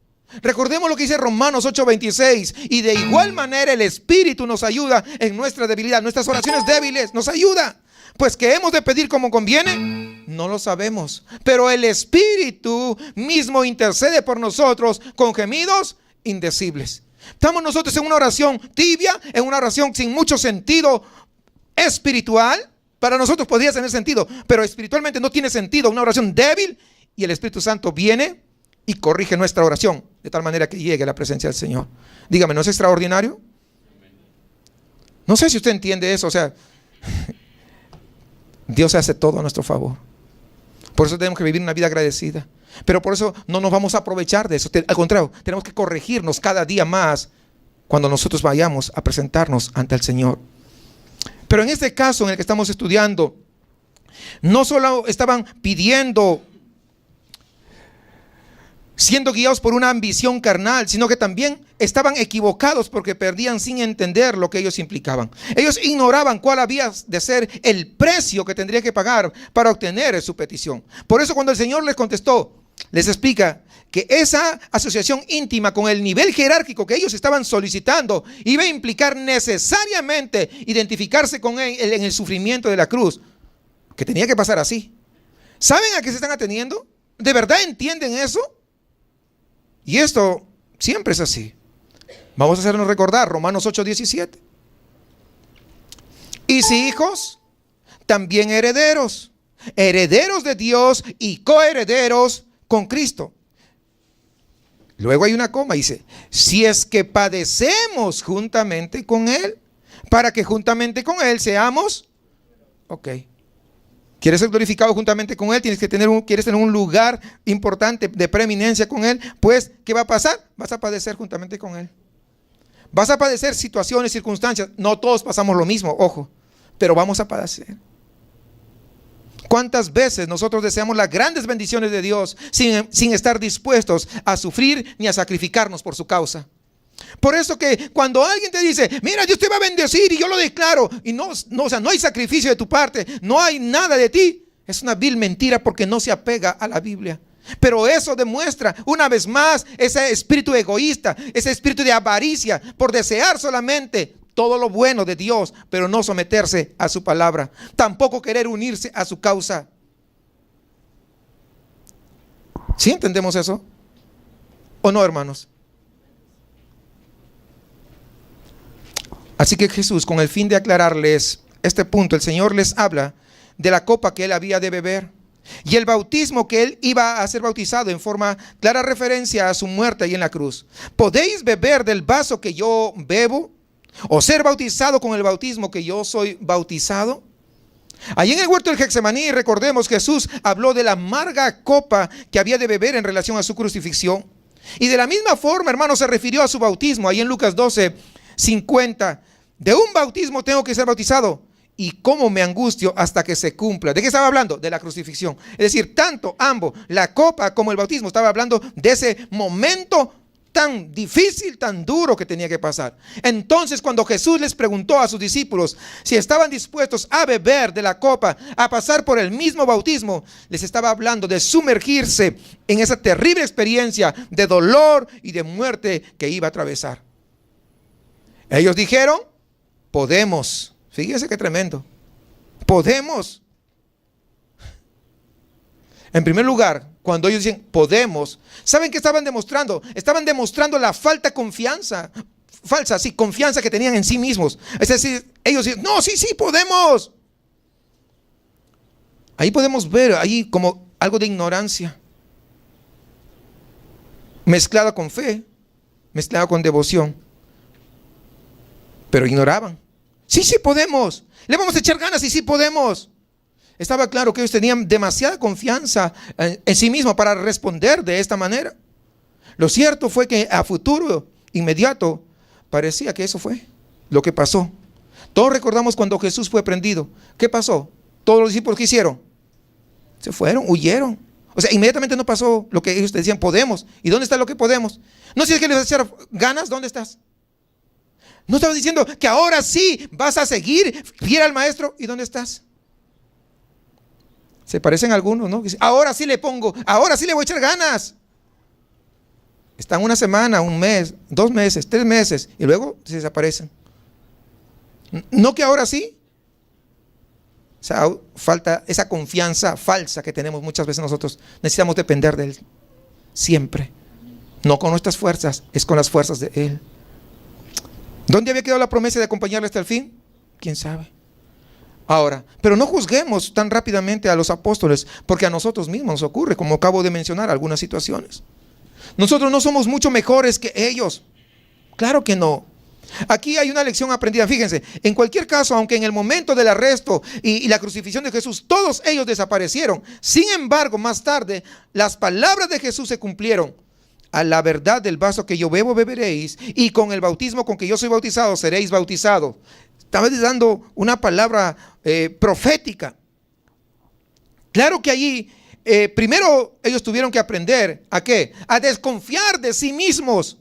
S1: Recordemos lo que dice Romanos 8:26: y de igual manera el Espíritu nos ayuda en nuestra debilidad. Nuestras oraciones débiles nos ayuda. Pues que hemos de pedir como conviene, no lo sabemos, pero el Espíritu mismo intercede por nosotros con gemidos indecibles. Estamos nosotros en una oración tibia, en una oración sin mucho sentido espiritual. Para nosotros podría tener sentido, pero espiritualmente no tiene sentido, una oración débil, y el Espíritu Santo viene y corrige nuestra oración de tal manera que llegue a la presencia del Señor. Dígame, ¿no es extraordinario? No sé si usted entiende eso. O sea, Dios hace todo a nuestro favor. Por eso tenemos que vivir una vida agradecida. Pero por eso no nos vamos a aprovechar de eso. Al contrario, tenemos que corregirnos cada día más cuando nosotros vayamos a presentarnos ante el Señor. Pero en este caso en el que estamos estudiando, no solo estaban pidiendo, siendo guiados por una ambición carnal, sino que también estaban equivocados porque perdían sin entender lo que ellos implicaban. Ellos ignoraban cuál había de ser el precio que tendría que pagar para obtener su petición. Por eso cuando el Señor les contestó, les explica que esa asociación íntima con el nivel jerárquico que ellos estaban solicitando iba a implicar necesariamente identificarse con él en el sufrimiento de la cruz, que tenía que pasar así. ¿Saben a qué se están ateniendo? ¿De verdad entienden eso? Y esto siempre es así. Vamos a hacernos recordar Romanos 8:17. Y si hijos, también herederos, herederos de Dios y coherederos con Cristo. Luego hay una coma, dice, si es que padecemos juntamente con Él, para que juntamente con Él seamos, ok. ¿Quieres ser glorificado juntamente con Él? ¿Quieres tener un lugar importante de preeminencia con Él? Pues, ¿qué va a pasar? Vas a padecer juntamente con Él. Vas a padecer situaciones, circunstancias. No todos pasamos lo mismo, ojo, pero vamos a padecer. ¿Cuántas veces nosotros deseamos las grandes bendiciones de Dios sin estar dispuestos a sufrir ni a sacrificarnos por su causa? Por eso que cuando alguien te dice, mira, Dios te va a bendecir y yo lo declaro, y no hay sacrificio de tu parte, no hay nada de ti, es una vil mentira porque no se apega a la Biblia. Pero eso demuestra una vez más ese espíritu egoísta, ese espíritu de avaricia por desear solamente todo lo bueno de Dios, pero no someterse a su palabra, tampoco querer unirse a su causa. ¿Sí entendemos eso? ¿O no, hermanos? Así que Jesús, con el fin de aclararles este punto, el Señor les habla de la copa que Él había de beber y el bautismo que Él iba a ser bautizado, en forma clara referencia a su muerte ahí en la cruz. ¿Podéis beber del vaso que yo bebo? ¿O ser bautizado con el bautismo que yo soy bautizado? Allí en el huerto del Getsemaní, recordemos, Jesús habló de la amarga copa que había de beber en relación a su crucifixión. Y de la misma forma, hermano, se refirió a su bautismo. Ahí en Lucas 12:50. De un bautismo tengo que ser bautizado, y cómo me angustio hasta que se cumpla. ¿De qué estaba hablando? De la crucifixión. Es decir, tanto ambos, la copa como el bautismo, estaba hablando de ese momento tan difícil, tan duro que tenía que pasar. Entonces, cuando Jesús les preguntó a sus discípulos si estaban dispuestos a beber de la copa, a pasar por el mismo bautismo, les estaba hablando de sumergirse en esa terrible experiencia de dolor y de muerte que iba a atravesar. Ellos dijeron, podemos. Fíjese qué tremendo. Podemos. En primer lugar, cuando ellos dicen podemos, ¿saben qué estaban demostrando? Estaban demostrando la falsa confianza que tenían en sí mismos. Es decir, ellos dicen, no, sí, podemos. Ahí podemos ver, ahí como algo de ignorancia, mezclada con fe, mezclada con devoción. Pero ignoraban. Sí podemos. Le vamos a echar ganas y sí podemos. Estaba claro que ellos tenían demasiada confianza en sí mismos para responder de esta manera. Lo cierto fue que a futuro inmediato parecía que eso fue lo que pasó. Todos recordamos cuando Jesús fue prendido. ¿Qué pasó? Todos los discípulos, ¿qué hicieron? Se fueron, huyeron. O sea, inmediatamente no pasó lo que ellos decían, podemos. ¿Y dónde está lo que podemos? No sé si es que les echar ganas, ¿dónde estás? No estaba diciendo que ahora sí vas a seguir fiel al maestro. ¿Y dónde estás? Se parecen algunos, ¿no? Ahora sí le pongo, ahora sí le voy a echar ganas. Están una semana, un mes, 2 meses, 3 meses y luego se desaparecen. No que ahora sí. O sea, falta esa confianza falsa que tenemos muchas veces nosotros. Necesitamos depender de Él siempre. No con nuestras fuerzas, es con las fuerzas de Él. ¿Dónde había quedado la promesa de acompañarle hasta el fin? ¿Quién sabe? Ahora, pero no juzguemos tan rápidamente a los apóstoles, porque a nosotros mismos nos ocurre, como acabo de mencionar, algunas situaciones. Nosotros no somos mucho mejores que ellos. Claro que no. Aquí hay una lección aprendida. Fíjense, en cualquier caso, aunque en el momento del arresto y la crucifixión de Jesús, todos ellos desaparecieron. Sin embargo, más tarde, las palabras de Jesús se cumplieron. A la verdad del vaso que yo bebo, beberéis, y con el bautismo con que yo soy bautizado, seréis bautizados. Estaba dando una palabra profética. Claro que allí, primero ellos tuvieron que aprender ¿a qué? A desconfiar de sí mismos.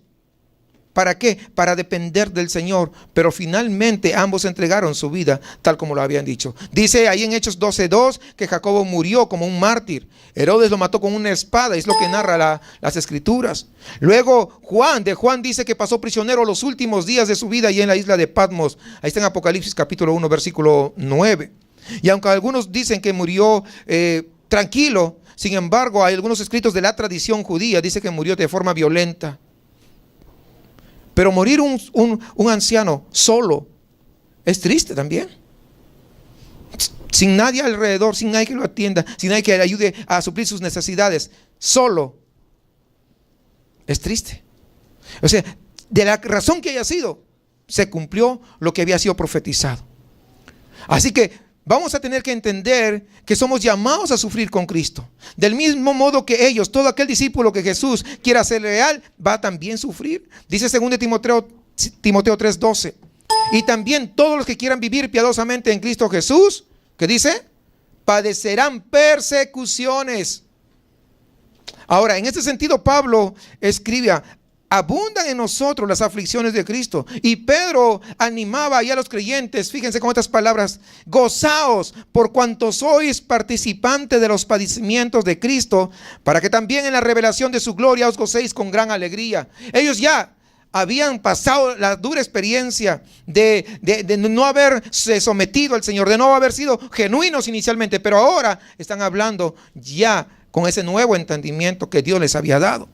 S1: ¿Para qué? Para depender del Señor. Pero finalmente ambos entregaron su vida tal como lo habían dicho. Dice ahí en Hechos 12:2 que Jacobo murió como un mártir. Herodes lo mató con una espada, es lo que narra las escrituras. Luego Juan dice que pasó prisionero los últimos días de su vida allí en la isla de Patmos. Ahí está en Apocalipsis capítulo 1 versículo 9. Y aunque algunos dicen que murió tranquilo, sin embargo hay algunos escritos de la tradición judía, dice que murió de forma violenta. Pero morir un anciano solo es triste también. Sin nadie alrededor, sin nadie que lo atienda, sin nadie que le ayude a suplir sus necesidades. Solo es triste. O sea, de la razón que haya sido, se cumplió lo que había sido profetizado. Así que vamos a tener que entender que somos llamados a sufrir con Cristo. Del mismo modo que ellos, todo aquel discípulo que Jesús quiera hacer real, va a también sufrir. Dice 2 Timoteo 3:12. Y también todos los que quieran vivir piadosamente en Cristo Jesús, ¿qué dice? Padecerán persecuciones. Ahora, en este sentido, Pablo escribe: abundan en nosotros las aflicciones de Cristo. Y Pedro animaba ahí a los creyentes, fíjense con estas palabras: gozaos por cuanto sois participantes de los padecimientos de Cristo, para que también en la revelación de su gloria os gocéis con gran alegría. Ellos ya habían pasado la dura experiencia de no haberse sometido al Señor, de no haber sido genuinos inicialmente, pero ahora están hablando ya con ese nuevo entendimiento que Dios les había dado.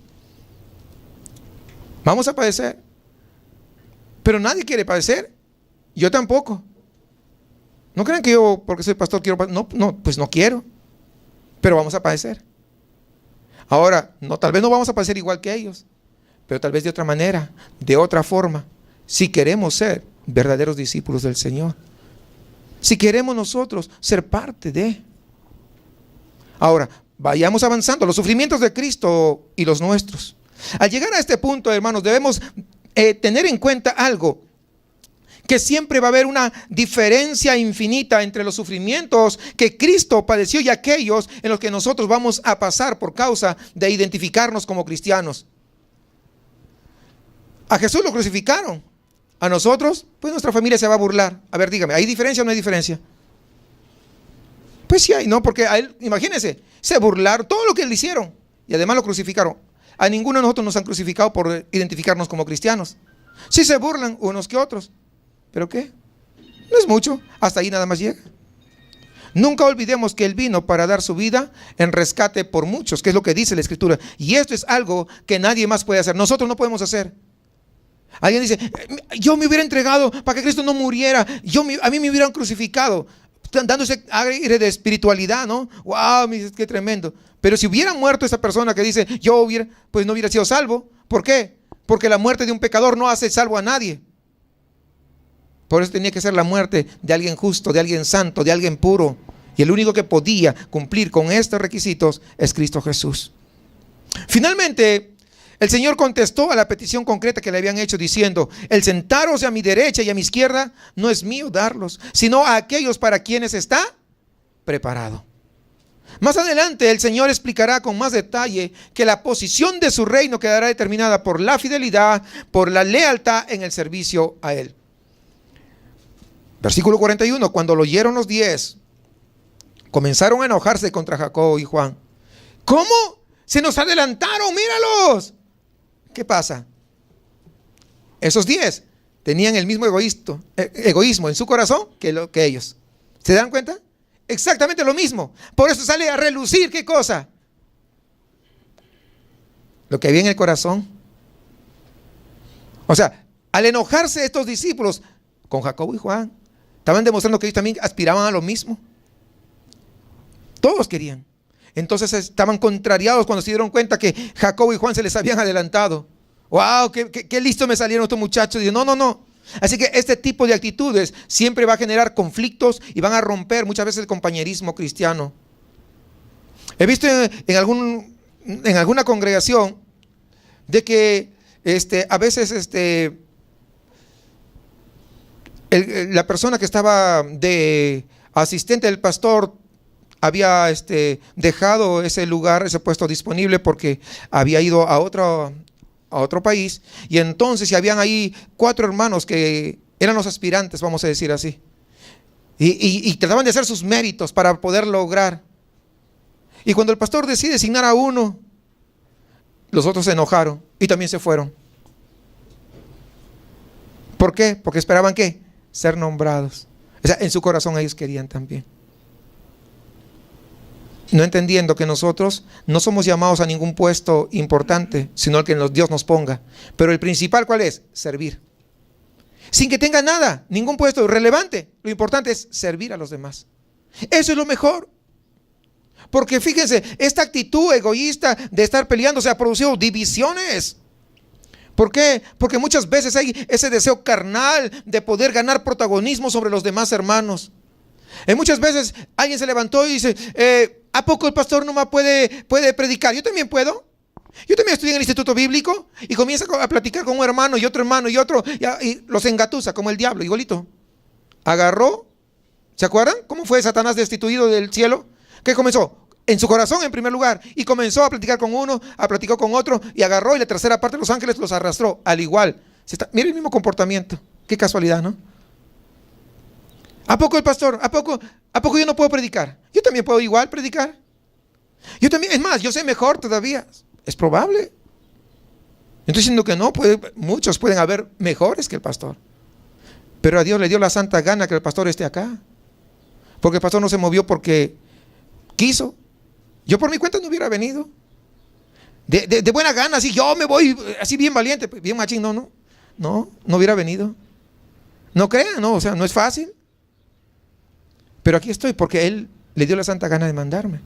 S1: Vamos a padecer, pero nadie quiere padecer. Yo tampoco. No crean que yo, porque soy pastor, quiero padecer. No, pues no quiero, pero vamos a padecer. Ahora, tal vez no vamos a padecer igual que ellos, pero tal vez de otra manera, de otra forma, si queremos ser verdaderos discípulos del Señor, si queremos nosotros ser parte de. Ahora, vayamos avanzando, los sufrimientos de Cristo y los nuestros. Al llegar a este punto, hermanos, debemos tener en cuenta algo, que siempre va a haber una diferencia infinita entre los sufrimientos que Cristo padeció y aquellos en los que nosotros vamos a pasar por causa de identificarnos como cristianos. A Jesús lo crucificaron, a nosotros, pues nuestra familia se va a burlar. A ver, dígame, ¿hay diferencia o no hay diferencia? Pues sí hay, ¿no? Porque a él, imagínense, se burlaron, todo lo que le hicieron, y además lo crucificaron. A ninguno de nosotros nos han crucificado por identificarnos como cristianos. Sí se burlan unos que otros, ¿pero qué? No es mucho, hasta ahí nada más llega. Nunca olvidemos que Él vino para dar su vida en rescate por muchos, que es lo que dice la Escritura. Y esto es algo que nadie más puede hacer, nosotros no podemos hacer. Alguien dice, yo me hubiera entregado para que Cristo no muriera, a mí me hubieran crucificado, dando ese aire de espiritualidad, ¿no? ¡Wow! ¡Qué tremendo! Pero si hubiera muerto esa persona que dice, pues no hubiera sido salvo. ¿Por qué? Porque la muerte de un pecador no hace salvo a nadie. Por eso tenía que ser la muerte de alguien justo, de alguien santo, de alguien puro. Y el único que podía cumplir con estos requisitos es Cristo Jesús. Finalmente, el Señor contestó a la petición concreta que le habían hecho diciendo: el sentaros a mi derecha y a mi izquierda no es mío darlos, sino a aquellos para quienes está preparado. Más adelante el Señor explicará con más detalle que la posición de su reino quedará determinada por la fidelidad, por la lealtad en el servicio a Él. Versículo 41, cuando lo oyeron los 10, comenzaron a enojarse contra Jacobo y Juan. ¿Cómo? Se nos adelantaron, míralos. ¿Qué pasa? Esos 10 tenían el mismo egoísmo en su corazón que ellos. ¿Se dan cuenta? Exactamente lo mismo. Por eso sale a relucir, ¿qué cosa? Lo que había en el corazón. O sea, al enojarse estos discípulos con Jacobo y Juan, estaban demostrando que ellos también aspiraban a lo mismo. Todos querían. Entonces estaban contrariados cuando se dieron cuenta que Jacobo y Juan se les habían adelantado. ¡Wow! ¡Qué listo me salieron estos muchachos! Y no. Así que este tipo de actitudes siempre va a generar conflictos y van a romper muchas veces el compañerismo cristiano. He visto en alguna congregación de que a veces la persona que estaba de asistente del pastor había dejado ese lugar, ese puesto disponible porque había ido a otro país, y entonces si habían ahí 4 hermanos que eran los aspirantes, vamos a decir así, y trataban de hacer sus méritos para poder lograr. Y cuando el pastor decide designar a uno, los otros se enojaron y también se fueron. ¿Por qué? Porque esperaban ¿qué? Ser nombrados. O sea, en su corazón ellos querían también. No entendiendo que nosotros no somos llamados a ningún puesto importante, sino al que Dios nos ponga. Pero el principal, ¿cuál es? Servir. Sin que tenga nada, ningún puesto relevante. Lo importante es servir a los demás. Eso es lo mejor. Porque fíjense, esta actitud egoísta de estar peleando se ha producido divisiones. ¿Por qué? Porque muchas veces hay ese deseo carnal de poder ganar protagonismo sobre los demás hermanos. Y muchas veces alguien se levantó y dice, ¿a poco el pastor no puede predicar? Yo también puedo. Yo también estudié en el instituto bíblico, y comienza a platicar con un hermano y otro, y los engatusa como el diablo, igualito. Agarró, ¿se acuerdan? ¿Cómo fue Satanás destituido del cielo? ¿Qué comenzó? En su corazón en primer lugar, y comenzó a platicar con uno, platicó con otro, y agarró, y la tercera parte de los ángeles los arrastró, al igual. Mira el mismo comportamiento, qué casualidad, ¿no? ¿A poco el pastor? ¿A poco yo no puedo predicar? Yo también puedo igual predicar. Yo también, es más, yo sé mejor todavía. Es probable. Estoy diciendo que no, muchos pueden haber mejores que el pastor. Pero a Dios le dio la santa gana que el pastor esté acá. Porque el pastor no se movió porque quiso. Yo por mi cuenta no hubiera venido. De buena gana, así yo me voy, así bien valiente, bien machín, no hubiera venido. No crean, no, o sea, no es fácil. Pero aquí estoy porque Él le dio la santa gana de mandarme.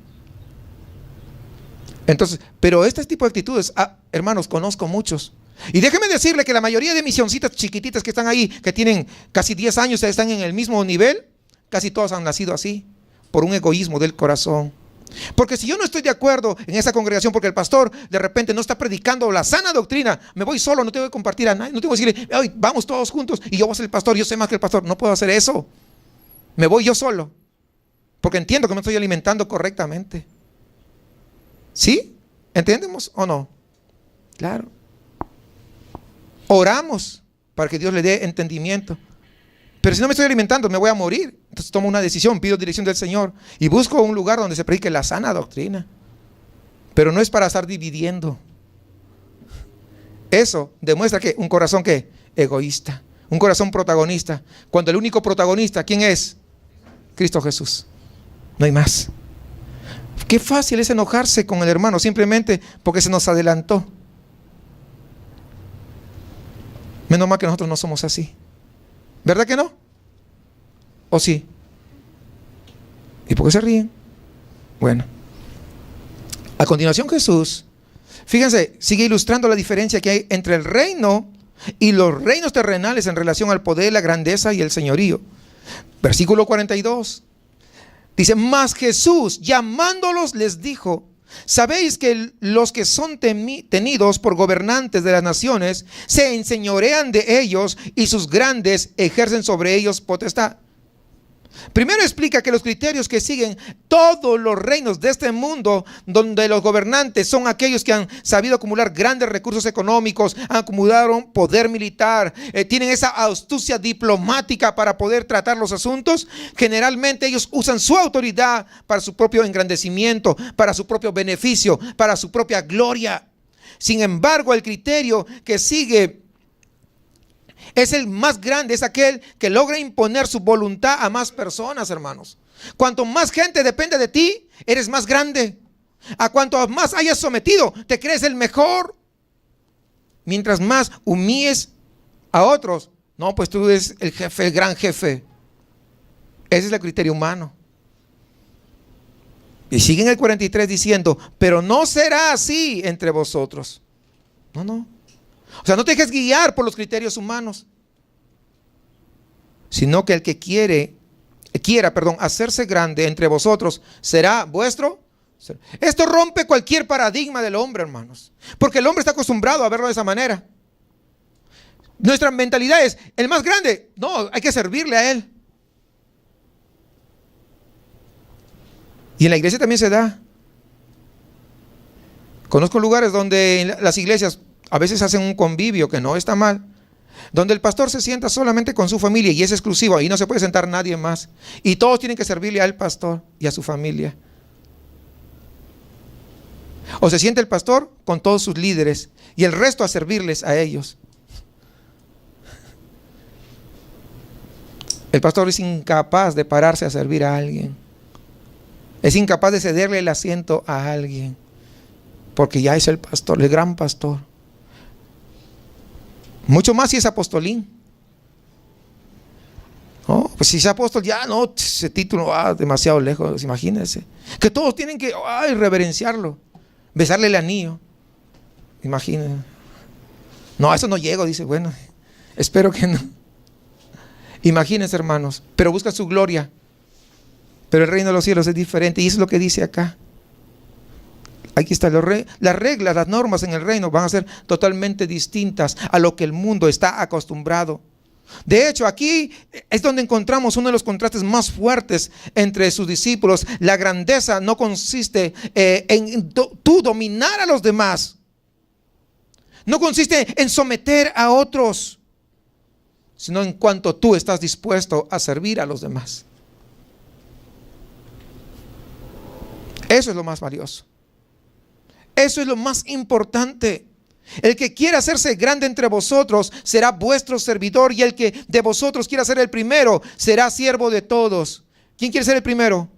S1: Entonces, pero este tipo de actitudes, hermanos, conozco muchos. Y déjeme decirle que la mayoría de misioncitas chiquititas que están ahí, que tienen casi 10 años, están en el mismo nivel, casi todos han nacido así, por un egoísmo del corazón. Porque si yo no estoy de acuerdo en esa congregación porque el pastor de repente no está predicando la sana doctrina, me voy solo, no tengo que compartir a nadie, no tengo que decirle, vamos todos juntos y yo voy a ser el pastor, yo sé más que el pastor. No puedo hacer eso. Me voy yo solo, porque entiendo que me estoy alimentando correctamente. ¿Sí? ¿Entendemos o no? Claro. Oramos para que Dios le dé entendimiento. Pero si no me estoy alimentando, me voy a morir. Entonces tomo una decisión, pido dirección del Señor y busco un lugar donde se predique la sana doctrina. Pero no es para estar dividiendo. Eso demuestra que un corazón ¿qué? Egoísta. Un corazón protagonista. Cuando el único protagonista, ¿quién es? Cristo Jesús. No hay más. Qué fácil es enojarse con el hermano simplemente porque se nos adelantó. Menos mal que nosotros no somos así. ¿Verdad que no? ¿O sí? ¿Y por qué se ríen? Bueno. A continuación Jesús, fíjense, sigue ilustrando la diferencia que hay entre el reino y los reinos terrenales en relación al poder, la grandeza y el señorío. Versículo 42. Dice, mas Jesús, llamándolos, les dijo, ¿sabéis que los que son tenidos por gobernantes de las naciones se enseñorean de ellos y sus grandes ejercen sobre ellos potestad? Primero explica que los criterios que siguen todos los reinos de este mundo, donde los gobernantes son aquellos que han sabido acumular grandes recursos económicos, han acumulado poder militar, tienen esa astucia diplomática para poder tratar los asuntos. Generalmente ellos usan su autoridad para su propio engrandecimiento, para su propio beneficio, para su propia gloria. Sin embargo, el criterio que sigue es el más grande, es aquel que logra imponer su voluntad a más personas, hermanos. Cuanto más gente depende de ti, eres más grande. A cuanto más hayas sometido, te crees el mejor. Mientras más humilles a otros, no, pues tú eres el jefe, el gran jefe. Ese es el criterio humano. Y sigue en el 43 diciendo, pero no será así entre vosotros. No. O sea, no te dejes guiar por los criterios humanos. sino que el que quiera, hacerse grande entre vosotros será vuestro. Esto rompe cualquier paradigma del hombre, hermanos, porque el hombre está acostumbrado a verlo de esa manera. Nuestra mentalidad es, el más grande, no, hay que servirle a él. Y en la iglesia también se da. Conozco lugares donde las iglesias a veces hacen un convivio que no está mal, donde el pastor se sienta solamente con su familia y es exclusivo, ahí no se puede sentar nadie más. Y todos tienen que servirle al pastor y a su familia. O se siente el pastor con todos sus líderes y el resto a servirles a ellos. El pastor es incapaz de pararse a servir a alguien. Es incapaz de cederle el asiento a alguien, porque ya es el pastor, el gran pastor. Mucho más si es apostolín. Oh, pues si es apóstol, ya no, ese título va demasiado lejos, imagínense. Que todos tienen que reverenciarlo, besarle el anillo. Imagínense. No, a eso no llego, dice, bueno, espero que no. Imagínense, hermanos, pero busca su gloria. Pero el reino de los cielos es diferente, y eso es lo que dice acá. Aquí está, las reglas, las normas en el reino van a ser totalmente distintas a lo que el mundo está acostumbrado. De hecho, aquí es donde encontramos uno de los contrastes más fuertes entre sus discípulos. La grandeza no consiste en tú dominar a los demás. No consiste en someter a otros, sino en cuanto tú estás dispuesto a servir a los demás. Eso es lo más valioso. Eso es lo más importante. El que quiera hacerse grande entre vosotros será vuestro servidor, y el que de vosotros quiera ser el primero será siervo de todos. ¿Quién quiere ser el primero?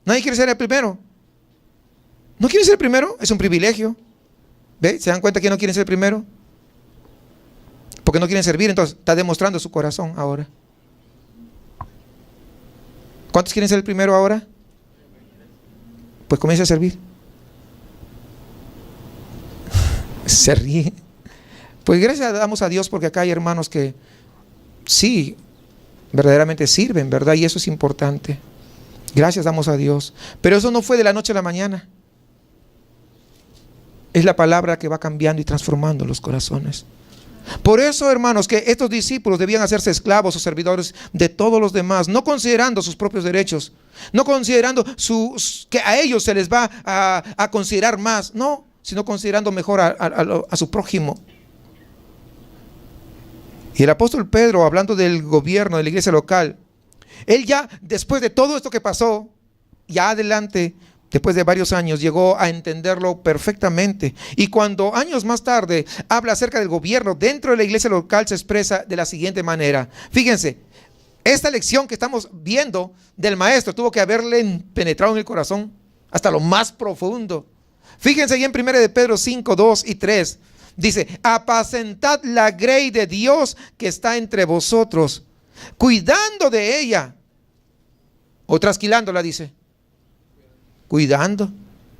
S1: Nadie quiere ser el primero. ¿No quiere ser el primero? Es un privilegio. ¿Ve? ¿Se dan cuenta que no quieren ser el primero? Porque no quieren servir, entonces está demostrando su corazón ahora. ¿Cuántos quieren ser el primero ahora? Pues comienza a servir. Se ríe. Pues gracias damos a Dios, porque acá hay hermanos que sí, verdaderamente sirven, ¿verdad? Y eso es importante. Gracias damos a Dios. Pero eso no fue de la noche a la mañana. Es la palabra que va cambiando y transformando los corazones. Por eso, hermanos, que estos discípulos debían hacerse esclavos o servidores de todos los demás, no considerando sus propios derechos, no considerando que a ellos se les va a considerar más, no, sino considerando mejor a su prójimo. Y el apóstol Pedro, hablando del gobierno de la iglesia local, él ya después de todo esto que pasó, ya adelante, después de varios años, llegó a entenderlo perfectamente. Y cuando años más tarde habla acerca del gobierno dentro de la iglesia local, se expresa de la siguiente manera. Fíjense, esta lección que estamos viendo del maestro tuvo que haberle penetrado en el corazón hasta lo más profundo. Fíjense ahí en 1 de Pedro 5, 2 y 3. Dice: apacentad la grey de Dios que está entre vosotros, cuidando de ella. O trasquilándola, dice. Cuidando.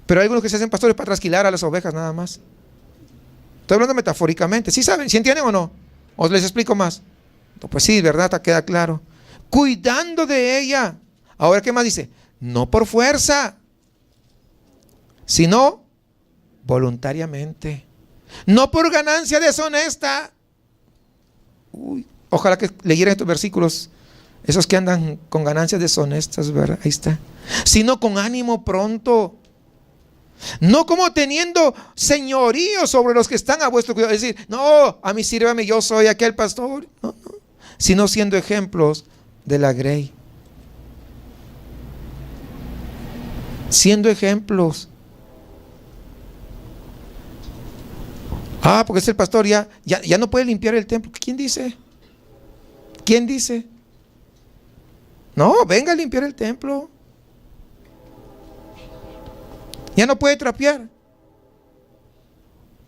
S1: Pero hay algunos que se hacen pastores para trasquilar a las ovejas nada más. Estoy hablando metafóricamente. ¿Sí saben? ¿Sí entienden o no? ¿Os les explico más? Pues sí, ¿verdad? Queda claro. Cuidando de ella. Ahora, ¿qué más dice? No por fuerza, sino voluntariamente. No por ganancia deshonesta. Ojalá que leyeran estos versículos, esos que andan con ganancias deshonestas, ¿verdad? Ahí está. Sino con ánimo pronto, no como teniendo señorío sobre los que están a vuestro cuidado. Es decir, no, a mí sírvame, yo soy aquel pastor. No, no. Sino siendo ejemplos de la grey. Siendo ejemplos. Porque es el pastor, ya no puede limpiar el templo. ¿Quién dice? ¿Quién dice? No, venga a limpiar el templo. Ya no puede trapear.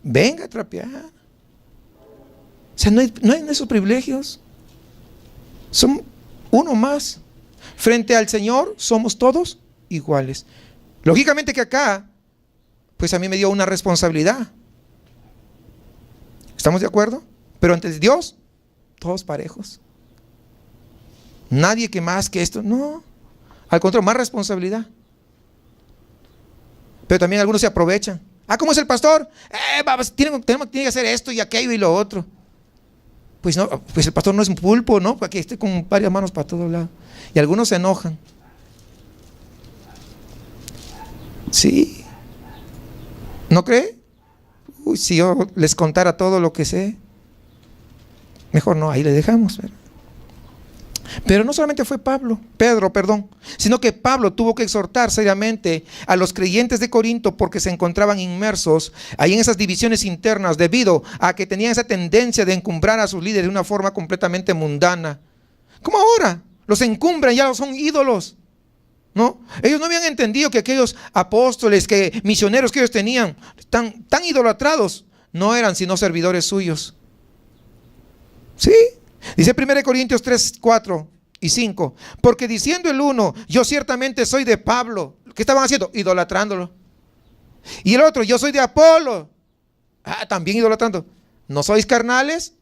S1: Venga a trapear. O sea, no hay esos privilegios. Son uno más. Frente al Señor somos todos iguales. Lógicamente que acá, pues a mí me dio una responsabilidad. ¿Estamos de acuerdo? Pero ante Dios, todos parejos. Nadie que más que esto. No. Al contrario, más responsabilidad. Pero también algunos se aprovechan. ¿Cómo es el pastor? Tiene que hacer esto y aquello y lo otro. Pues no, pues el pastor no es un pulpo, ¿no? Para que esté con varias manos para todos lados. Y algunos se enojan. Sí. ¿No cree? Si yo les contara todo lo que sé, mejor no, ahí le dejamos, ¿verdad? Pero no solamente fue Pedro, sino que Pablo tuvo que exhortar seriamente a los creyentes de Corinto porque se encontraban inmersos ahí en esas divisiones internas debido a que tenían esa tendencia de encumbrar a sus líderes de una forma completamente mundana. Como ahora, los encumbran, ya son ídolos, ¿no? Ellos no habían entendido que aquellos apóstoles, misioneros que ellos tenían, tan idolatrados, no eran sino servidores suyos. ¿Sí? Dice 1 Corintios 3, 4 y 5. Porque diciendo el uno, yo ciertamente soy de Pablo. ¿Qué estaban haciendo? Idolatrándolo. Y el otro, yo soy de Apolo. También idolatrando. ¿No sois carnales?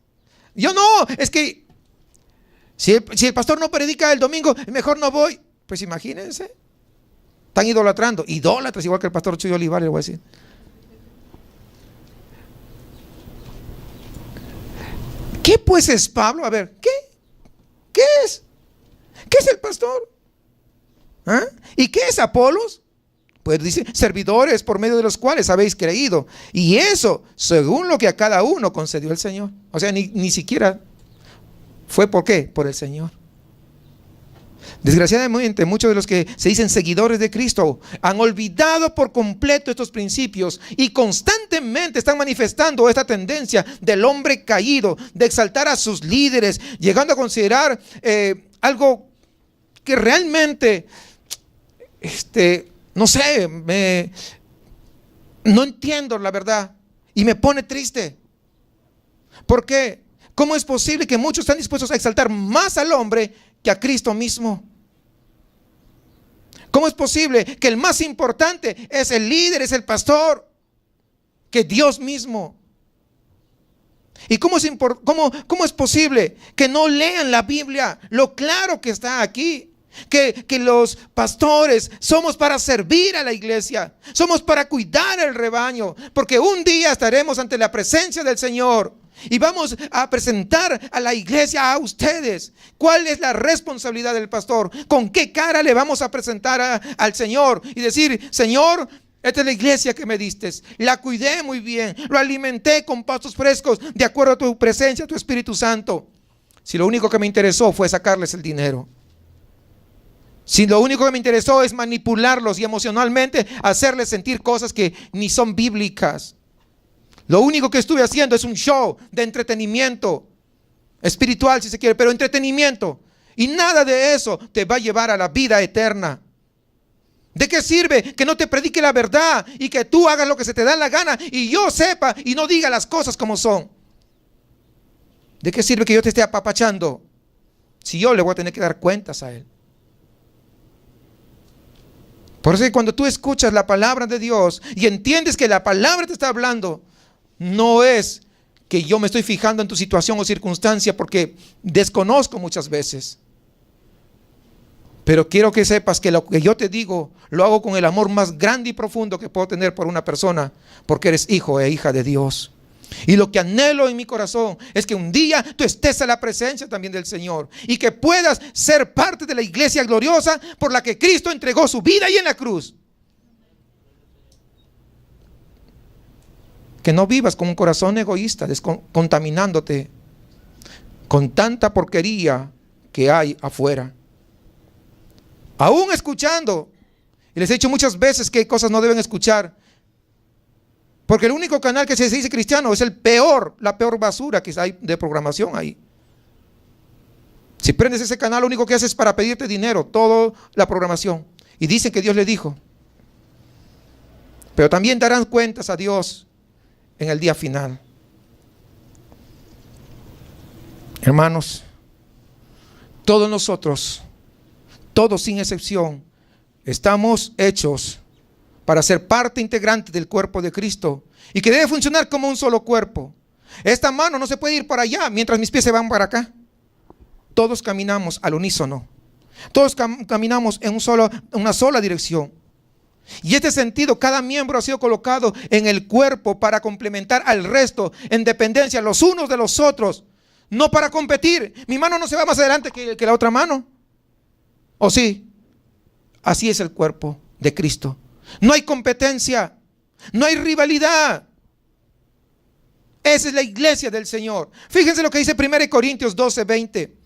S1: Yo no, es que si el pastor no predica el domingo, mejor no voy. Pues imagínense. Están idolatrando. Idólatras, igual que el pastor Chuy Olivares, le voy a decir. ¿Qué pues es Pablo? A ver, ¿qué es? ¿Qué es el pastor? ¿Y qué es Apolos? Pues dice, servidores por medio de los cuales habéis creído. Y eso, según lo que a cada uno concedió el Señor. O sea, ni siquiera fue ¿por qué? Por el Señor. Desgraciadamente, muchos de los que se dicen seguidores de Cristo han olvidado por completo estos principios y constantemente están manifestando esta tendencia del hombre caído, de exaltar a sus líderes, llegando a considerar algo que realmente, no sé, no entiendo la verdad y me pone triste. ¿Por qué? ¿Cómo es posible que muchos están dispuestos a exaltar más al hombre que a Cristo mismo? ¿Cómo es posible que el más importante es el líder, es el pastor, que Dios mismo? ¿Y cómo es posible que no lean la Biblia? Lo claro que está aquí, que los pastores somos para servir a la iglesia, somos para cuidar el rebaño, porque un día estaremos ante la presencia del Señor. Y vamos a presentar a la iglesia a ustedes. ¿Cuál es la responsabilidad del pastor? ¿Con qué cara le vamos a presentar al Señor? Y decir, Señor, esta es la iglesia que me diste. La cuidé muy bien. Lo alimenté con pastos frescos de acuerdo a tu presencia, a tu Espíritu Santo. Si lo único que me interesó fue sacarles el dinero. Si lo único que me interesó es manipularlos y emocionalmente hacerles sentir cosas que ni son bíblicas. Lo único que estuve haciendo es un show de entretenimiento espiritual, si se quiere, pero entretenimiento. Y nada de eso te va a llevar a la vida eterna. ¿De qué sirve que no te predique la verdad y que tú hagas lo que se te da la gana y yo sepa y no diga las cosas como son? ¿De qué sirve que yo te esté apapachando si yo le voy a tener que dar cuentas a él? Por eso que cuando tú escuchas la palabra de Dios y entiendes que la palabra te está hablando, no es que yo me estoy fijando en tu situación o circunstancia porque desconozco muchas veces. Pero quiero que sepas que lo que yo te digo lo hago con el amor más grande y profundo que puedo tener por una persona, porque eres hijo e hija de Dios. Y lo que anhelo en mi corazón es que un día tú estés a la presencia también del Señor y que puedas ser parte de la iglesia gloriosa por la que Cristo entregó su vida ahí en la cruz. Que no vivas con un corazón egoísta, contaminándote con tanta porquería que hay afuera. Aún escuchando, y les he dicho muchas veces qué cosas no deben escuchar, porque el único canal que se dice cristiano es la peor basura que hay de programación ahí. Si prendes ese canal, lo único que hace es para pedirte dinero, toda la programación. Y dicen que Dios le dijo. Pero también darán cuentas a Dios en el día final. Hermanos, todos nosotros, todos sin excepción, estamos hechos para ser parte integrante del cuerpo de Cristo y que debe funcionar como un solo cuerpo. Esta mano no se puede ir para allá mientras mis pies se van para acá. todos caminamos al unísono. Todos caminamos en una sola dirección. Y este sentido, cada miembro ha sido colocado en el cuerpo para complementar al resto en dependencia los unos de los otros, no para competir. Mi mano no se va más adelante que la otra mano. ¿O sí? Así es el cuerpo de Cristo. No hay competencia, no hay rivalidad. Esa es la iglesia del Señor. Fíjense lo que dice 1 Corintios 12:20.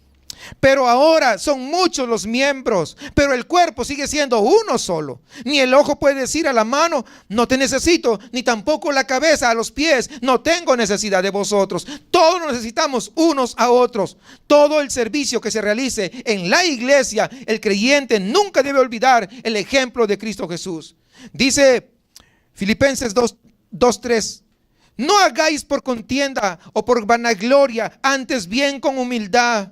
S1: Pero ahora son muchos los miembros, pero el cuerpo sigue siendo uno solo. Ni el ojo puede decir a la mano, no te necesito, ni tampoco la cabeza a los pies, no tengo necesidad de vosotros. Todos nos necesitamos unos a otros. Todo el servicio que se realice en la iglesia, el creyente nunca debe olvidar el ejemplo de Cristo Jesús. Dice Filipenses 2:3. No hagáis por contienda o por vanagloria, antes bien con humildad.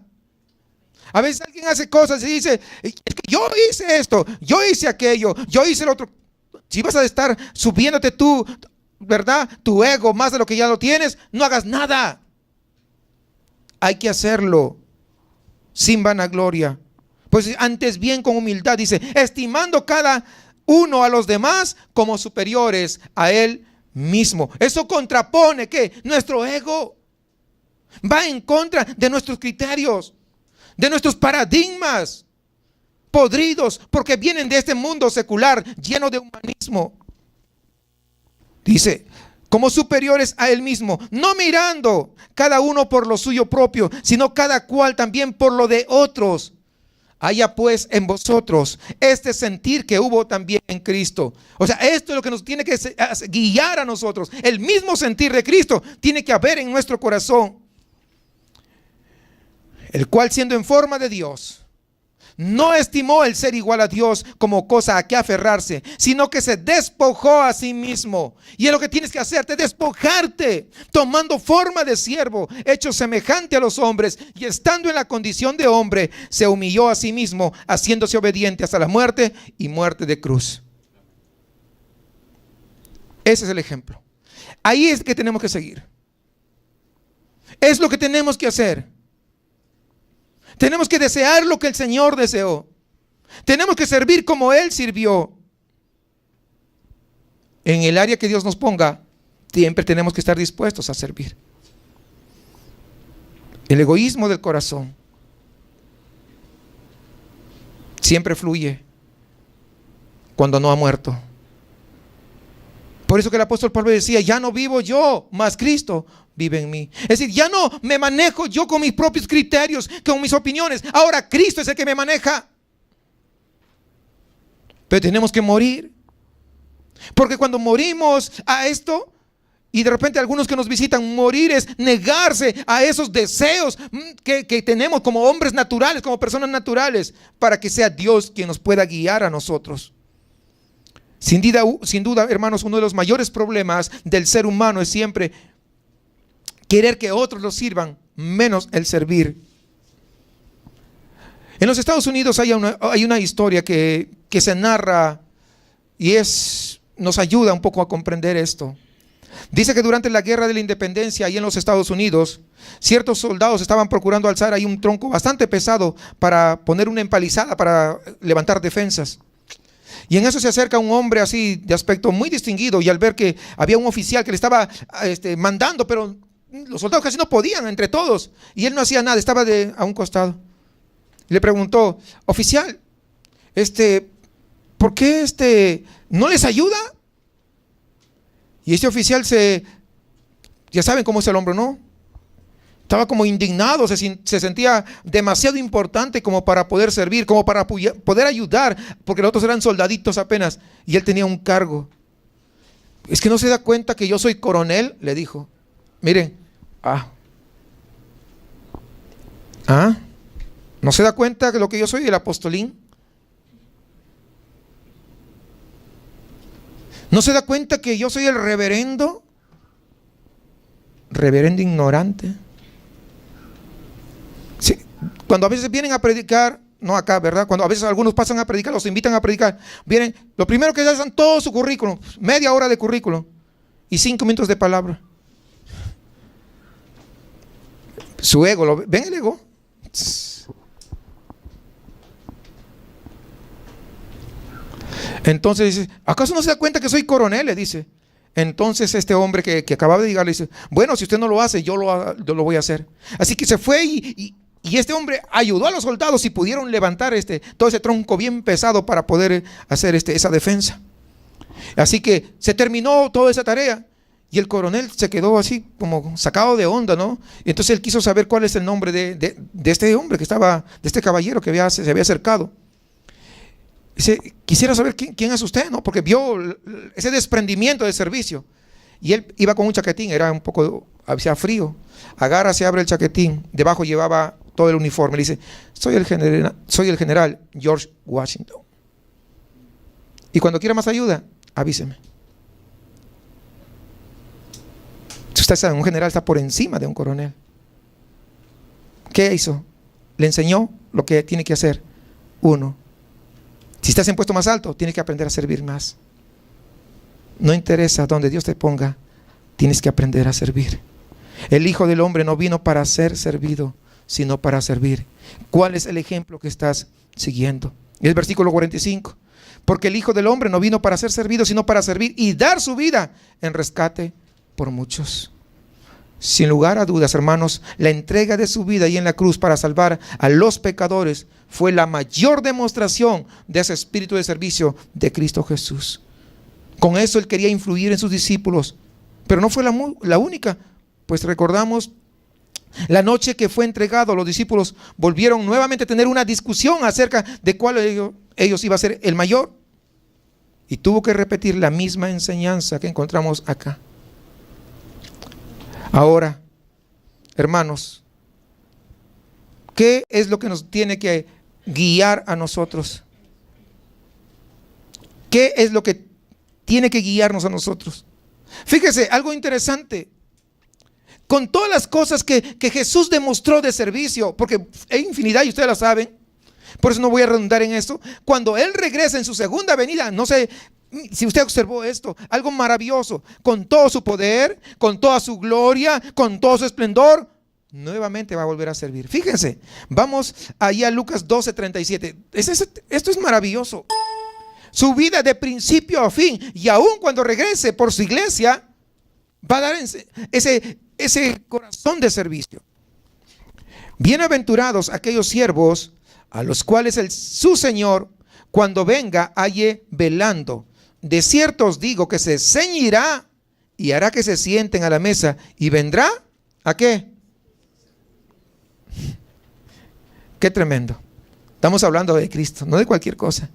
S1: A veces alguien hace cosas y dice, yo hice esto, yo hice aquello, yo hice el otro. Si vas a estar subiéndote tú, ¿verdad? Tu ego más de lo que ya lo tienes, no hagas nada. Hay que hacerlo sin vanagloria. Pues antes bien con humildad, dice, estimando cada uno a los demás como superiores a él mismo. Eso contrapone que nuestro ego va en contra de nuestros criterios, de nuestros paradigmas podridos, porque vienen de este mundo secular lleno de humanismo. Dice, como superiores a él mismo, no mirando cada uno por lo suyo propio, sino cada cual también por lo de otros. Haya pues en vosotros este sentir que hubo también en Cristo. O sea, esto es lo que nos tiene que guiar a nosotros. El mismo sentir de Cristo tiene que haber en nuestro corazón. El cual, siendo en forma de Dios, no estimó el ser igual a Dios como cosa a que aferrarse, sino que se despojó a sí mismo. Y es lo que tienes que hacerte, despojarte, tomando forma de siervo, hecho semejante a los hombres, y estando en la condición de hombre, se humilló a sí mismo, haciéndose obediente hasta la muerte y muerte de cruz. Ese es el ejemplo. Ahí es que tenemos que seguir. Es lo que tenemos que hacer. Tenemos que desear lo que el Señor deseó. Tenemos que servir como Él sirvió. En el área que Dios nos ponga, siempre tenemos que estar dispuestos a servir. El egoísmo del corazón siempre fluye cuando no ha muerto. Por eso que el apóstol Pablo decía, ya no vivo yo, mas Cristo vive en mí. Es decir, ya no me manejo yo con mis propios criterios, con mis opiniones. Ahora Cristo es el que me maneja. Pero tenemos que morir. Porque cuando morimos a esto, y de repente algunos que nos visitan, morir es negarse a esos deseos que tenemos como hombres naturales, como personas naturales, para que sea Dios quien nos pueda guiar a nosotros. Sin duda, hermanos, uno de los mayores problemas del ser humano es siempre querer que otros lo sirvan, menos el servir. En los Estados Unidos hay una historia que se narra y nos ayuda un poco a comprender esto. Dice que durante la guerra de la independencia ahí en los Estados Unidos, ciertos soldados estaban procurando alzar ahí un tronco bastante pesado para poner una empalizada, para levantar defensas. Y en eso se acerca un hombre así de aspecto muy distinguido, y al ver que había un oficial que le estaba mandando, pero los soldados casi no podían entre todos, y él no hacía nada, estaba a un costado. Le preguntó, oficial, ¿por qué no les ayuda? Y este oficial ya saben cómo es el hombre, ¿no? Estaba como indignado, se sentía demasiado importante como para poder servir, como para poder ayudar, porque los otros eran soldaditos apenas, y él tenía un cargo. Es que no se da cuenta que yo soy coronel, le dijo. Miren, ¿no se da cuenta de lo que yo soy, el apostolín? ¿No se da cuenta que yo soy el reverendo? Reverendo ignorante. Sí, cuando a veces vienen a predicar, no acá, ¿verdad? Cuando a veces algunos pasan a predicar, los invitan a predicar, vienen, lo primero que hacen todo su currículum, media hora de currículum y 5 minutos de palabra. Su ego, ¿ven el ego? Entonces dice, ¿acaso no se da cuenta que soy coronel? Le dice. Entonces este hombre que acababa de llegar le dice, bueno, si usted no lo hace, yo lo voy a hacer. Así que se fue y este hombre ayudó a los soldados y pudieron levantar todo ese tronco bien pesado para poder hacer esa defensa. Así que se terminó toda esa tarea y el coronel se quedó así como sacado de onda, ¿no? Y entonces él quiso saber cuál es el nombre de este hombre de este caballero que se había acercado. Dice, quisiera saber quién es usted, ¿no? Porque vio ese desprendimiento de servicio. Y él iba con un chaquetín, era un poco, hacía frío. Agarra, se abre el chaquetín, debajo llevaba todo el uniforme. Le dice, soy el general George Washington. Y cuando quiera más ayuda, avíseme. Si usted sabe, un general está por encima de un coronel. ¿Qué hizo? Le enseñó lo que tiene que hacer. Uno, si estás en puesto más alto, tienes que aprender a servir más. No interesa donde Dios te ponga, tienes que aprender a servir. El Hijo del Hombre no vino para ser servido, sino para servir. ¿Cuál es el ejemplo que estás siguiendo? Y el versículo 45. Porque el Hijo del Hombre no vino para ser servido, sino para servir y dar su vida en rescate por muchos. Sin lugar a dudas, hermanos, la entrega de su vida ahí en la cruz para salvar a los pecadores fue la mayor demostración de ese espíritu de servicio de Cristo Jesús. Con eso él quería influir en sus discípulos, pero no fue la única, pues recordamos la noche que fue entregado, los discípulos volvieron nuevamente a tener una discusión acerca de cuál de ellos iba a ser el mayor, y tuvo que repetir la misma enseñanza que encontramos acá. Ahora, hermanos, ¿qué es lo que nos tiene que guiar a nosotros? ¿Qué es lo que tiene que guiarnos a nosotros? Fíjese, algo interesante. Con todas las cosas que Jesús demostró de servicio, porque hay infinidad y ustedes la saben, por eso no voy a redundar en esto. Cuando Él regresa en su segunda venida, no sé si usted observó esto, algo maravilloso, con todo su poder, con toda su gloria, con todo su esplendor, nuevamente va a volver a servir. Fíjense, vamos ahí a Lucas 12:37. Esto es maravilloso. Su vida de principio a fin, y aún cuando regrese por su iglesia, va a dar ese corazón de servicio. Bienaventurados aquellos siervos a los cuales su Señor, cuando venga, halle velando. De cierto os digo que se ceñirá y hará que se sienten a la mesa y vendrá, ¿a qué? Qué tremendo. Estamos hablando de Cristo, no de cualquier cosa,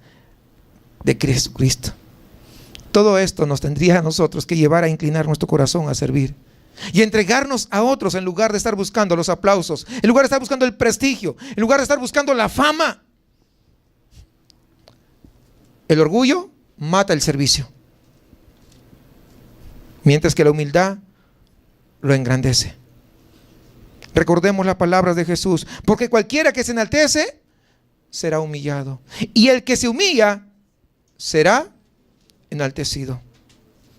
S1: de Cristo. Todo esto nos tendría a nosotros que llevar a inclinar nuestro corazón a servir y entregarnos a otros en lugar de estar buscando los aplausos, en lugar de estar buscando el prestigio, en lugar de estar buscando la fama. El orgullo mata el servicio, mientras que la humildad lo engrandece. Recordemos las palabras de Jesús, porque cualquiera que se enaltece será humillado, y el que se humilla será enaltecido.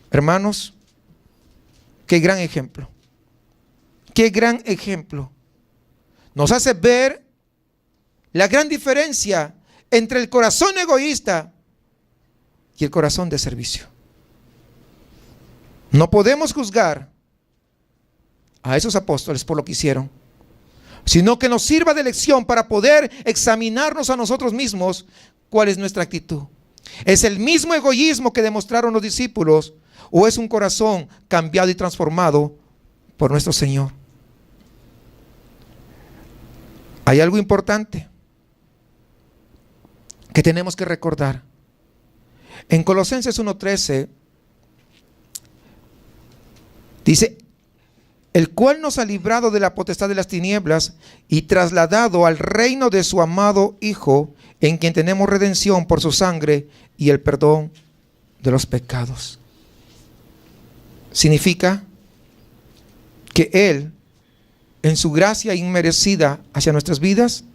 S1: Hermanos, qué gran ejemplo, qué gran ejemplo. Nos hace ver la gran diferencia entre el corazón egoísta y el corazón de servicio. No podemos juzgar a esos apóstoles por lo que hicieron, sino que nos sirva de lección para poder examinarnos a nosotros mismos cuál es nuestra actitud. ¿Es el mismo egoísmo que demostraron los discípulos o es un corazón cambiado y transformado por nuestro Señor? Hay algo importante que tenemos que recordar. En Colosenses 1:13 dice, el cual nos ha librado de la potestad de las tinieblas y trasladado al reino de su amado Hijo, en quien tenemos redención por su sangre y el perdón de los pecados. Significa que Él, en su gracia inmerecida hacia nuestras vidas,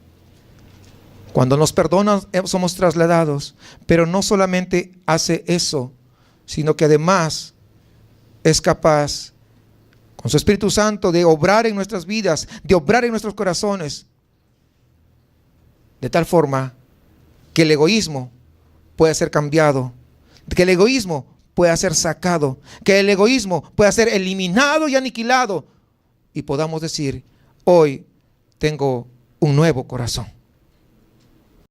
S1: cuando nos perdona, somos trasladados, pero no solamente hace eso, sino que además es capaz, con su Espíritu Santo, de obrar en nuestras vidas, de obrar en nuestros corazones, de tal forma que el egoísmo pueda ser cambiado que el egoísmo pueda ser sacado, que el egoísmo pueda ser eliminado y aniquilado, y podamos decir: hoy tengo un nuevo corazón.